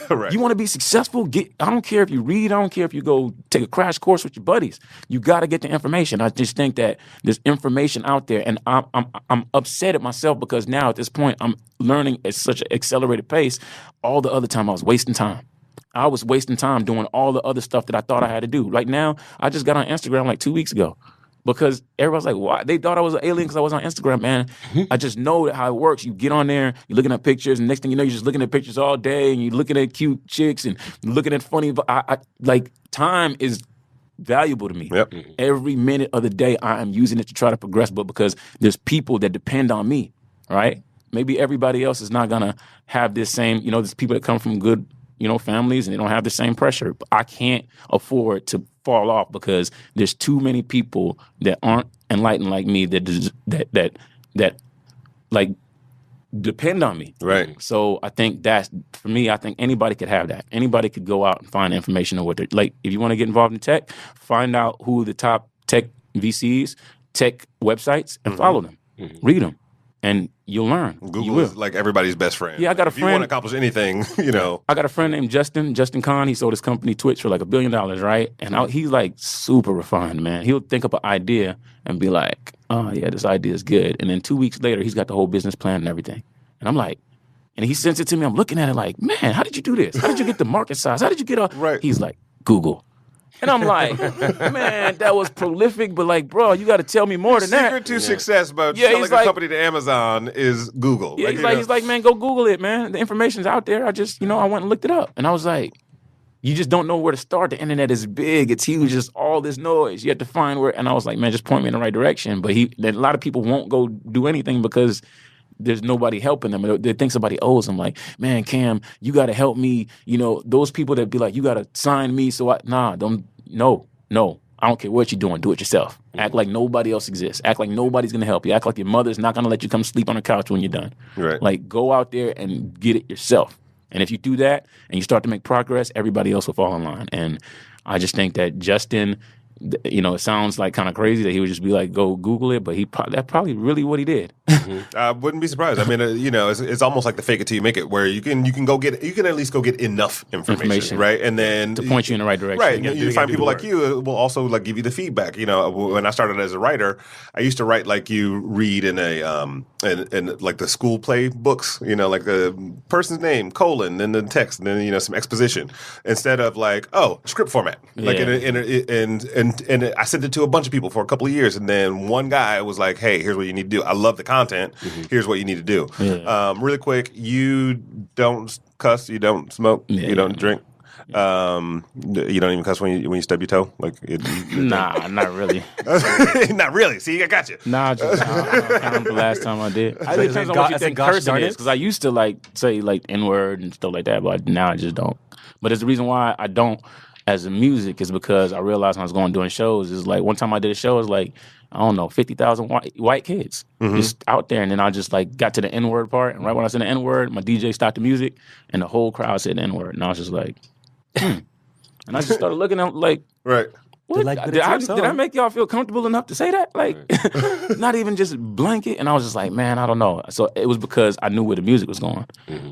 Right. You want to be successful? I don't care if you read. I don't care if you go take a crash course with your buddies. You got to get the information. I just think that there's information out there, and I'm upset at myself because now at this point I'm learning at such an accelerated pace. All the other time I was wasting time. I was wasting time doing all the other stuff that I thought I had to do. Right now, I just got on Instagram like 2 weeks ago. Because everyone's like, why? They thought I was an alien because I was on Instagram, man. I just know how it works. You get on there, you're looking at pictures, and next thing you know, you're just looking at pictures all day, and you're looking at cute chicks and looking at funny. Like, time is valuable to me. Yep. Every minute of the day, I am using it to try to progress, but because there's people that depend on me, right? Maybe everybody else is not going to have this same, you know, there's people that come from good, you know, families and they don't have the same pressure. But I can't afford to fall off because there's too many people that aren't enlightened like me that like depend on me. Right. So I think that's, for me, I think anybody could have that. Anybody could go out and find information on what they're, like, if you want to get involved in tech, find out who the top tech VCs, tech websites, and follow them. Read them. And you'll learn. Google is like everybody's best friend. Yeah, I got a if friend. you want to accomplish anything, you know. I got a friend named Justin Kahn. He sold his company Twitch for like $1 billion, right? And he's like super refined, man. He'll think up an idea and be like, oh, yeah, this idea is good. And then 2 weeks later, he's got the whole business plan and everything. And I'm like, and he sends it to me. I'm looking at it like, man, how did you do this? How did you get the market size? How did you get all? Right. He's like, Google. And I'm like, man, that was prolific, but like, bro, you got to tell me more than that. Secret to success about selling a company to Amazon is Google. Yeah, he's like, man, go Google it, man. The information's out there. I just, I went and looked it up. And I was like, you just don't know where to start. The internet is big. It's huge. Just all this noise. You have to find where. And I was like, man, just point me in the right direction. But a lot of people won't go do anything because there's nobody helping them. They think somebody owes them. Like, man, Cam, you got to help me. Those people that be like, you got to sign me. So no. I don't care what you're doing. Do it yourself. Act like nobody else exists. Act like nobody's going to help you. Act like your mother's not going to let you come sleep on the couch when you're done. Right. Like, go out there and get it yourself. And if you do that and you start to make progress, everybody else will fall in line. And I just think that Justin, it sounds like kind of crazy that he would just be like, go Google it, but that's probably really what he did. I wouldn't be surprised. I mean, it's almost like the fake it till you make it, where you can at least go get enough information, right? And then to point you in the right direction. Right. You find people like you will also like give you the feedback. When I started as a writer, I used to write like you read in in like the school play books, like the person's name, colon, then the text, and then some exposition, instead of like, script format. Like and I sent it to a bunch of people for a couple of years, and then one guy was like, "Hey, here's what you need to do. I love the content. Here's what you need to do." Yeah. Really quick, you don't cuss, you don't smoke, you don't drink. You don't even cuss when you stub your toe. Nah, not really. Not really. See, I got you. Nah, I can't remember the last time I did. It depends on what you think cursing is, because I used to say N-word and stuff like that, but now I just don't. But there's a reason why I don't. as a music is because I realized when I was going doing shows, is like one time I did a show, it was like, I don't know, 50,000 white kids just out there. And then I just like got to the N-word part. And right when I said the N-word, my DJ stopped the music and the whole crowd said the N-word. And I was just like, And I just started looking at them like, Right. what? Like, but did it's your I song. make y'all feel comfortable enough to say that? Like, not even just blanket. And I was just like, man, I don't know. So it was because I knew where the music was going,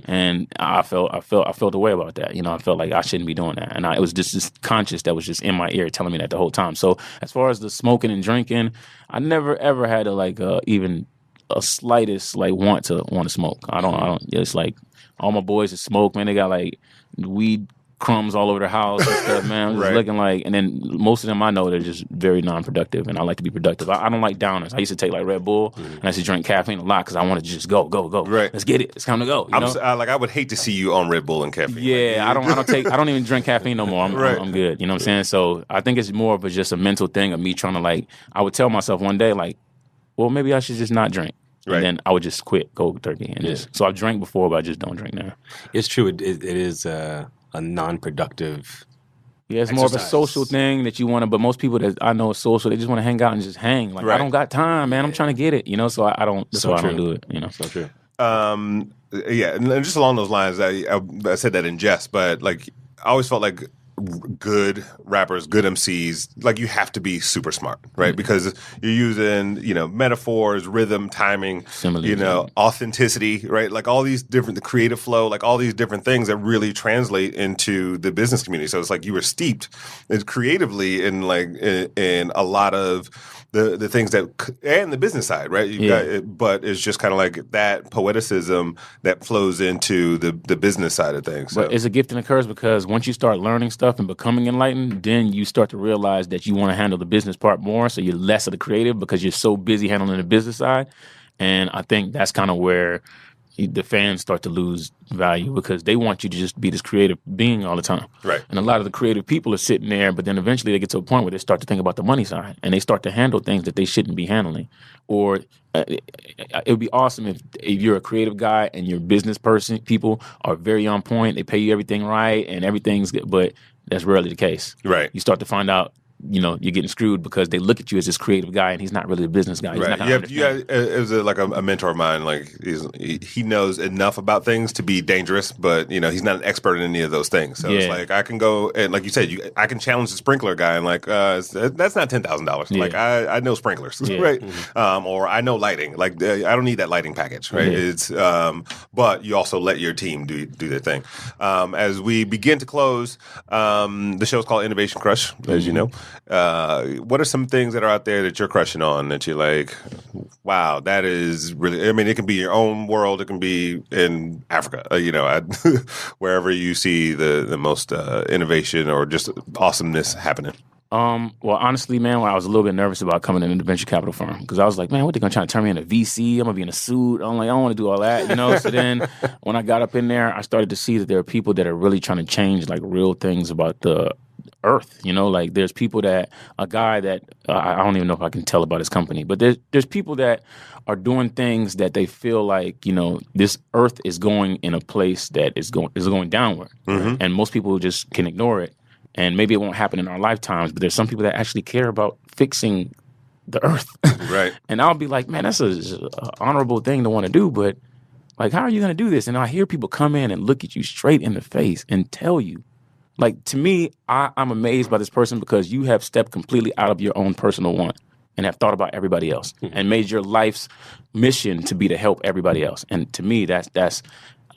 and I felt a way about that. You know, I felt like I shouldn't be doing that, and it was just this conscience that was just in my ear telling me that the whole time. So as far as the smoking and drinking, I never ever had to like even a slightest like want to smoke. I don't. It's like all my boys that smoke, man. They got like weed crumbs all over their house and stuff, man. I'm just Right. looking like, and then most of them I know they're just very non-productive, and I like to be productive. I don't like downers. I used to take like Red Bull, and I used to drink caffeine a lot because I wanted to just go. Right. Let's get it. It's time to go. You know? I would hate to see you on Red Bull and caffeine. Yeah, I don't even drink caffeine no more. Right. I'm good. You know what I'm saying? So I think it's more of just a mental thing of me trying to like, I would tell myself one day like, well, maybe I should just not drink. Right. And then I would just quit cold turkey. And just, so I've drank before, but I just don't drink now. It's true. It is a non-productive. Yeah, it's more of a exercise. social thing that you want to, but most people that I know are social, they just want to hang out and just hang. Like, Right. I don't got time, man. I'm trying to get it, you know, so I don't, that's So why I true. don't do it, you know. So true. Yeah, and just along those lines, I said that in jest, but like I always felt like good rappers, good MCs, like you have to be super smart, right? Because you're using, metaphors, rhythm, timing, Similes, authenticity, right? Like all these different, the creative flow, like all these different things that really translate into the business community. So it's like you were steeped creatively in in a lot of the things and the business side, right? But it's just kind of like that poeticism that flows into the business side of things. So. But it's a gift and a curse because once you start learning stuff and becoming enlightened, then you start to realize that you want to handle the business part more, so you're less of the creative because you're so busy handling the business side. And I think that's kind of where the fans start to lose value because they want you to just be this creative being all the time. Right. And a lot of the creative people are sitting there, but then eventually they get to a point where they start to think about the money side and they start to handle things that they shouldn't be handling. Or it would be awesome if you're a creative guy and your business people are very on point. They pay you everything right and everything's good, but that's rarely the case. Right. You start to find out, you're getting screwed because they look at you as this creative guy and he's not really a business guy. He's Right. not gonna understand. It was a mentor of mine. Like he knows enough about things to be dangerous, but he's not an expert in any of those things. So it's Yeah. like I can go and like you said, I can challenge the sprinkler guy and like that's not $10,000. Yeah. Like I know sprinklers, Yeah. right? Or I know lighting. Like I don't need that lighting package, right? Yeah. It's but you also let your team do their thing. As we begin to close, the show's called Innovation Crush, as you know. What are some things that are out there that you're crushing on that you're like, wow, that is really, I mean, it can be your own world. It can be in Africa, wherever you see the most innovation or just awesomeness happening. Well, honestly, man, I was a little bit nervous about coming into the venture capital firm because I was like, man, what, they gonna try to turn me into VC? I'm gonna be in a suit. I'm like, I don't want to do all that, So then when I got up in there, I started to see that there are people that are really trying to change like real things about the earth. Like there's people a guy that I don't even know if I can tell about his company, but there's people that are doing things that they feel like, this earth is going in a place that is going downward, and most people just can ignore it. And maybe it won't happen in our lifetimes, but there's some people that actually care about fixing the earth. Right. And I'll be like, man, that's a honorable thing to want to do, but like, how are you going to do this? And I hear people come in and look at you straight in the face and tell you. Like, to me, I'm amazed by this person because you have stepped completely out of your own personal want and have thought about everybody else and made your life's mission to be to help everybody else. And to me, that's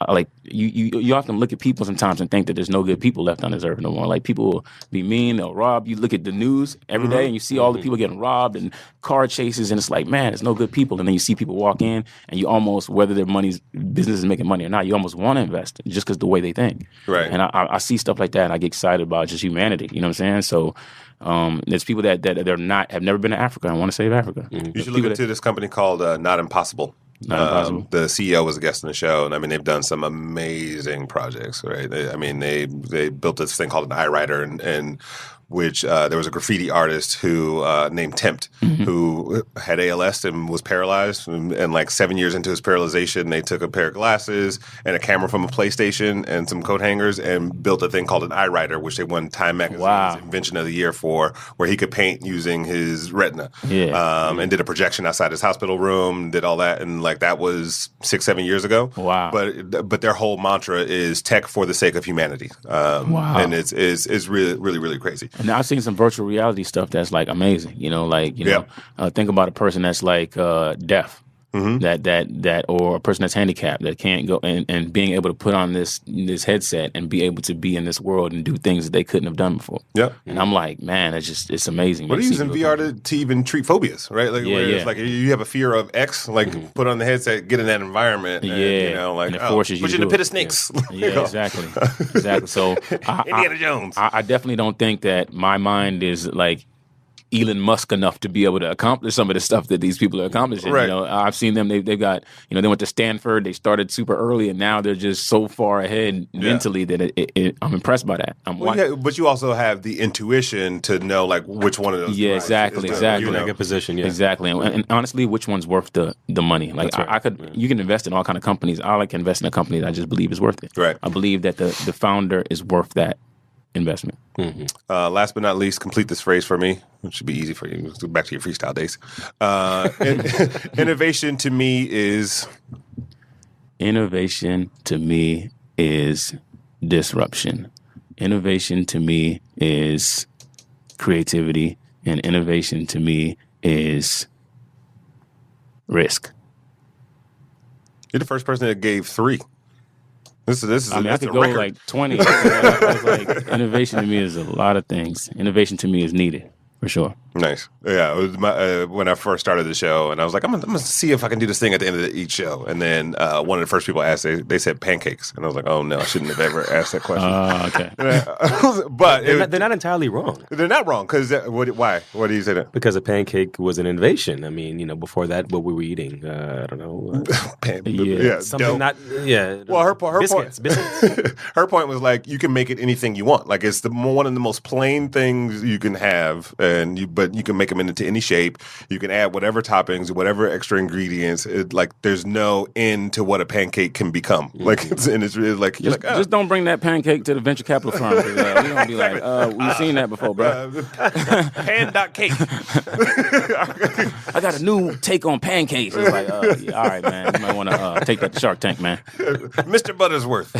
like you often look at people sometimes and think that there's no good people left on this earth no more. Like people will be mean, they'll rob. You look at the news every day and you see all the people getting robbed and car chases, and it's like, man, there's no good people. And then you see people walk in and you almost, whether their business is making money or not, you almost want to invest just because the way they think. Right. And I see stuff like that and I get excited about just humanity. You know what I'm saying? So there's people that have never been to Africa and want to save Africa. You should look into this company called Not Impossible. Not Impossible. The CEO was a guest on the show, and I mean they've done some amazing projects, right? They built this thing called an iWriter, and which there was a graffiti artist who named Tempt, who had ALS and was paralyzed. And like 7 years into his paralyzation, they took a pair of glasses and a camera from a PlayStation and some coat hangers and built a thing called an eye writer, which they won Time Magazine's Invention of the Year for, where he could paint using his retina. And did a projection outside his hospital room, did all that. And like that was 6-7 years ago. Wow. But their whole mantra is tech for the sake of humanity. And it's really, really, really crazy. And I've seen some virtual reality stuff that's like amazing. Think about a person that's like deaf. That or a person that's handicapped that can't go and being able to put on this headset and be able to be in this world and do things that they couldn't have done before. And I'm like, man, it's amazing. What are you using VR to even treat phobias, right? Like it's like you have a fear of X, like put on the headset, get in that environment, and, and it forces you put you in the pit of snakes. Exactly. So Indiana Jones. I definitely don't think that my mind is like Elon Musk enough to be able to accomplish some of the stuff that these people are accomplishing. Right. I've seen them. They've got. They went to Stanford. They started super early, and now they're just so far ahead mentally that I'm impressed by that. But you also have the intuition to know like which one of those. Exactly. You're in a good position. Yeah, exactly. And honestly, which one's worth the money? Like you can invest in all kind of companies. I like to invest in a company that I just believe is worth it. Right. I believe that the founder is worth that investment. Last but not least, complete this phrase for me. It should be easy for you. Let's go back to your freestyle days. Innovation to me is disruption. Innovation to me is creativity, and innovation to me is risk. You're the first person that gave 3. This is. I could go like 20. I was like, innovation to me is a lot of things. Innovation to me is needed. For sure. Nice. Yeah, it was when I first started the show, and I was like, I'm gonna see if I can do this thing at the end of each show. And then one of the first people asked, they said pancakes, and I was like, oh no, I shouldn't have ever asked that question. Okay. But they're not entirely wrong. They're not wrong because why? Why do you say that? Because a pancake was an innovation. I mean, before that, what we were eating, I don't know. Something dope. not. Yeah. Well, her biscuits. Her point was like you can make it anything you want. Like it's one of the most plain things you can have. But you can make them into any shape. You can add whatever toppings, whatever extra ingredients. There's no end to what a pancake can become. Like it's really like just don't bring that pancake to the venture capital firm. We're gonna be like, we've seen that before, bro. Pan.cake. I got a new take on pancakes. It's like, all right, man. You might want to take that to Shark Tank, man. Mr. Buttersworth.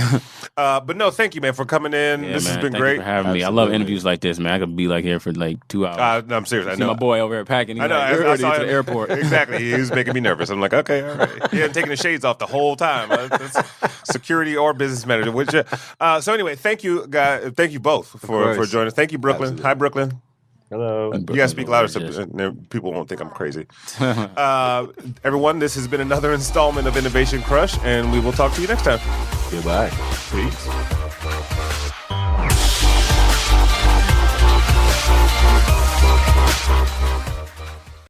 But no, thank you, man, for coming in. This has been great. Thank you for having me. I love interviews like this, man. I could be like here for like 2 hours. No, I'm serious. I See know my boy over here packing. I know. Like, I saw to him the airport. Exactly. He was making me nervous. I'm like, okay, all right. He hadn't taken the shades off the whole time. That's security or business manager. So anyway, thank you, guys. Thank you both for joining us. Thank you, Brooklyn. Absolutely. Hi, Brooklyn. Hello. You gotta speak louder so people won't think I'm crazy. Everyone, this has been another installment of Innovation Crush, and we will talk to you next time. Goodbye. Peace.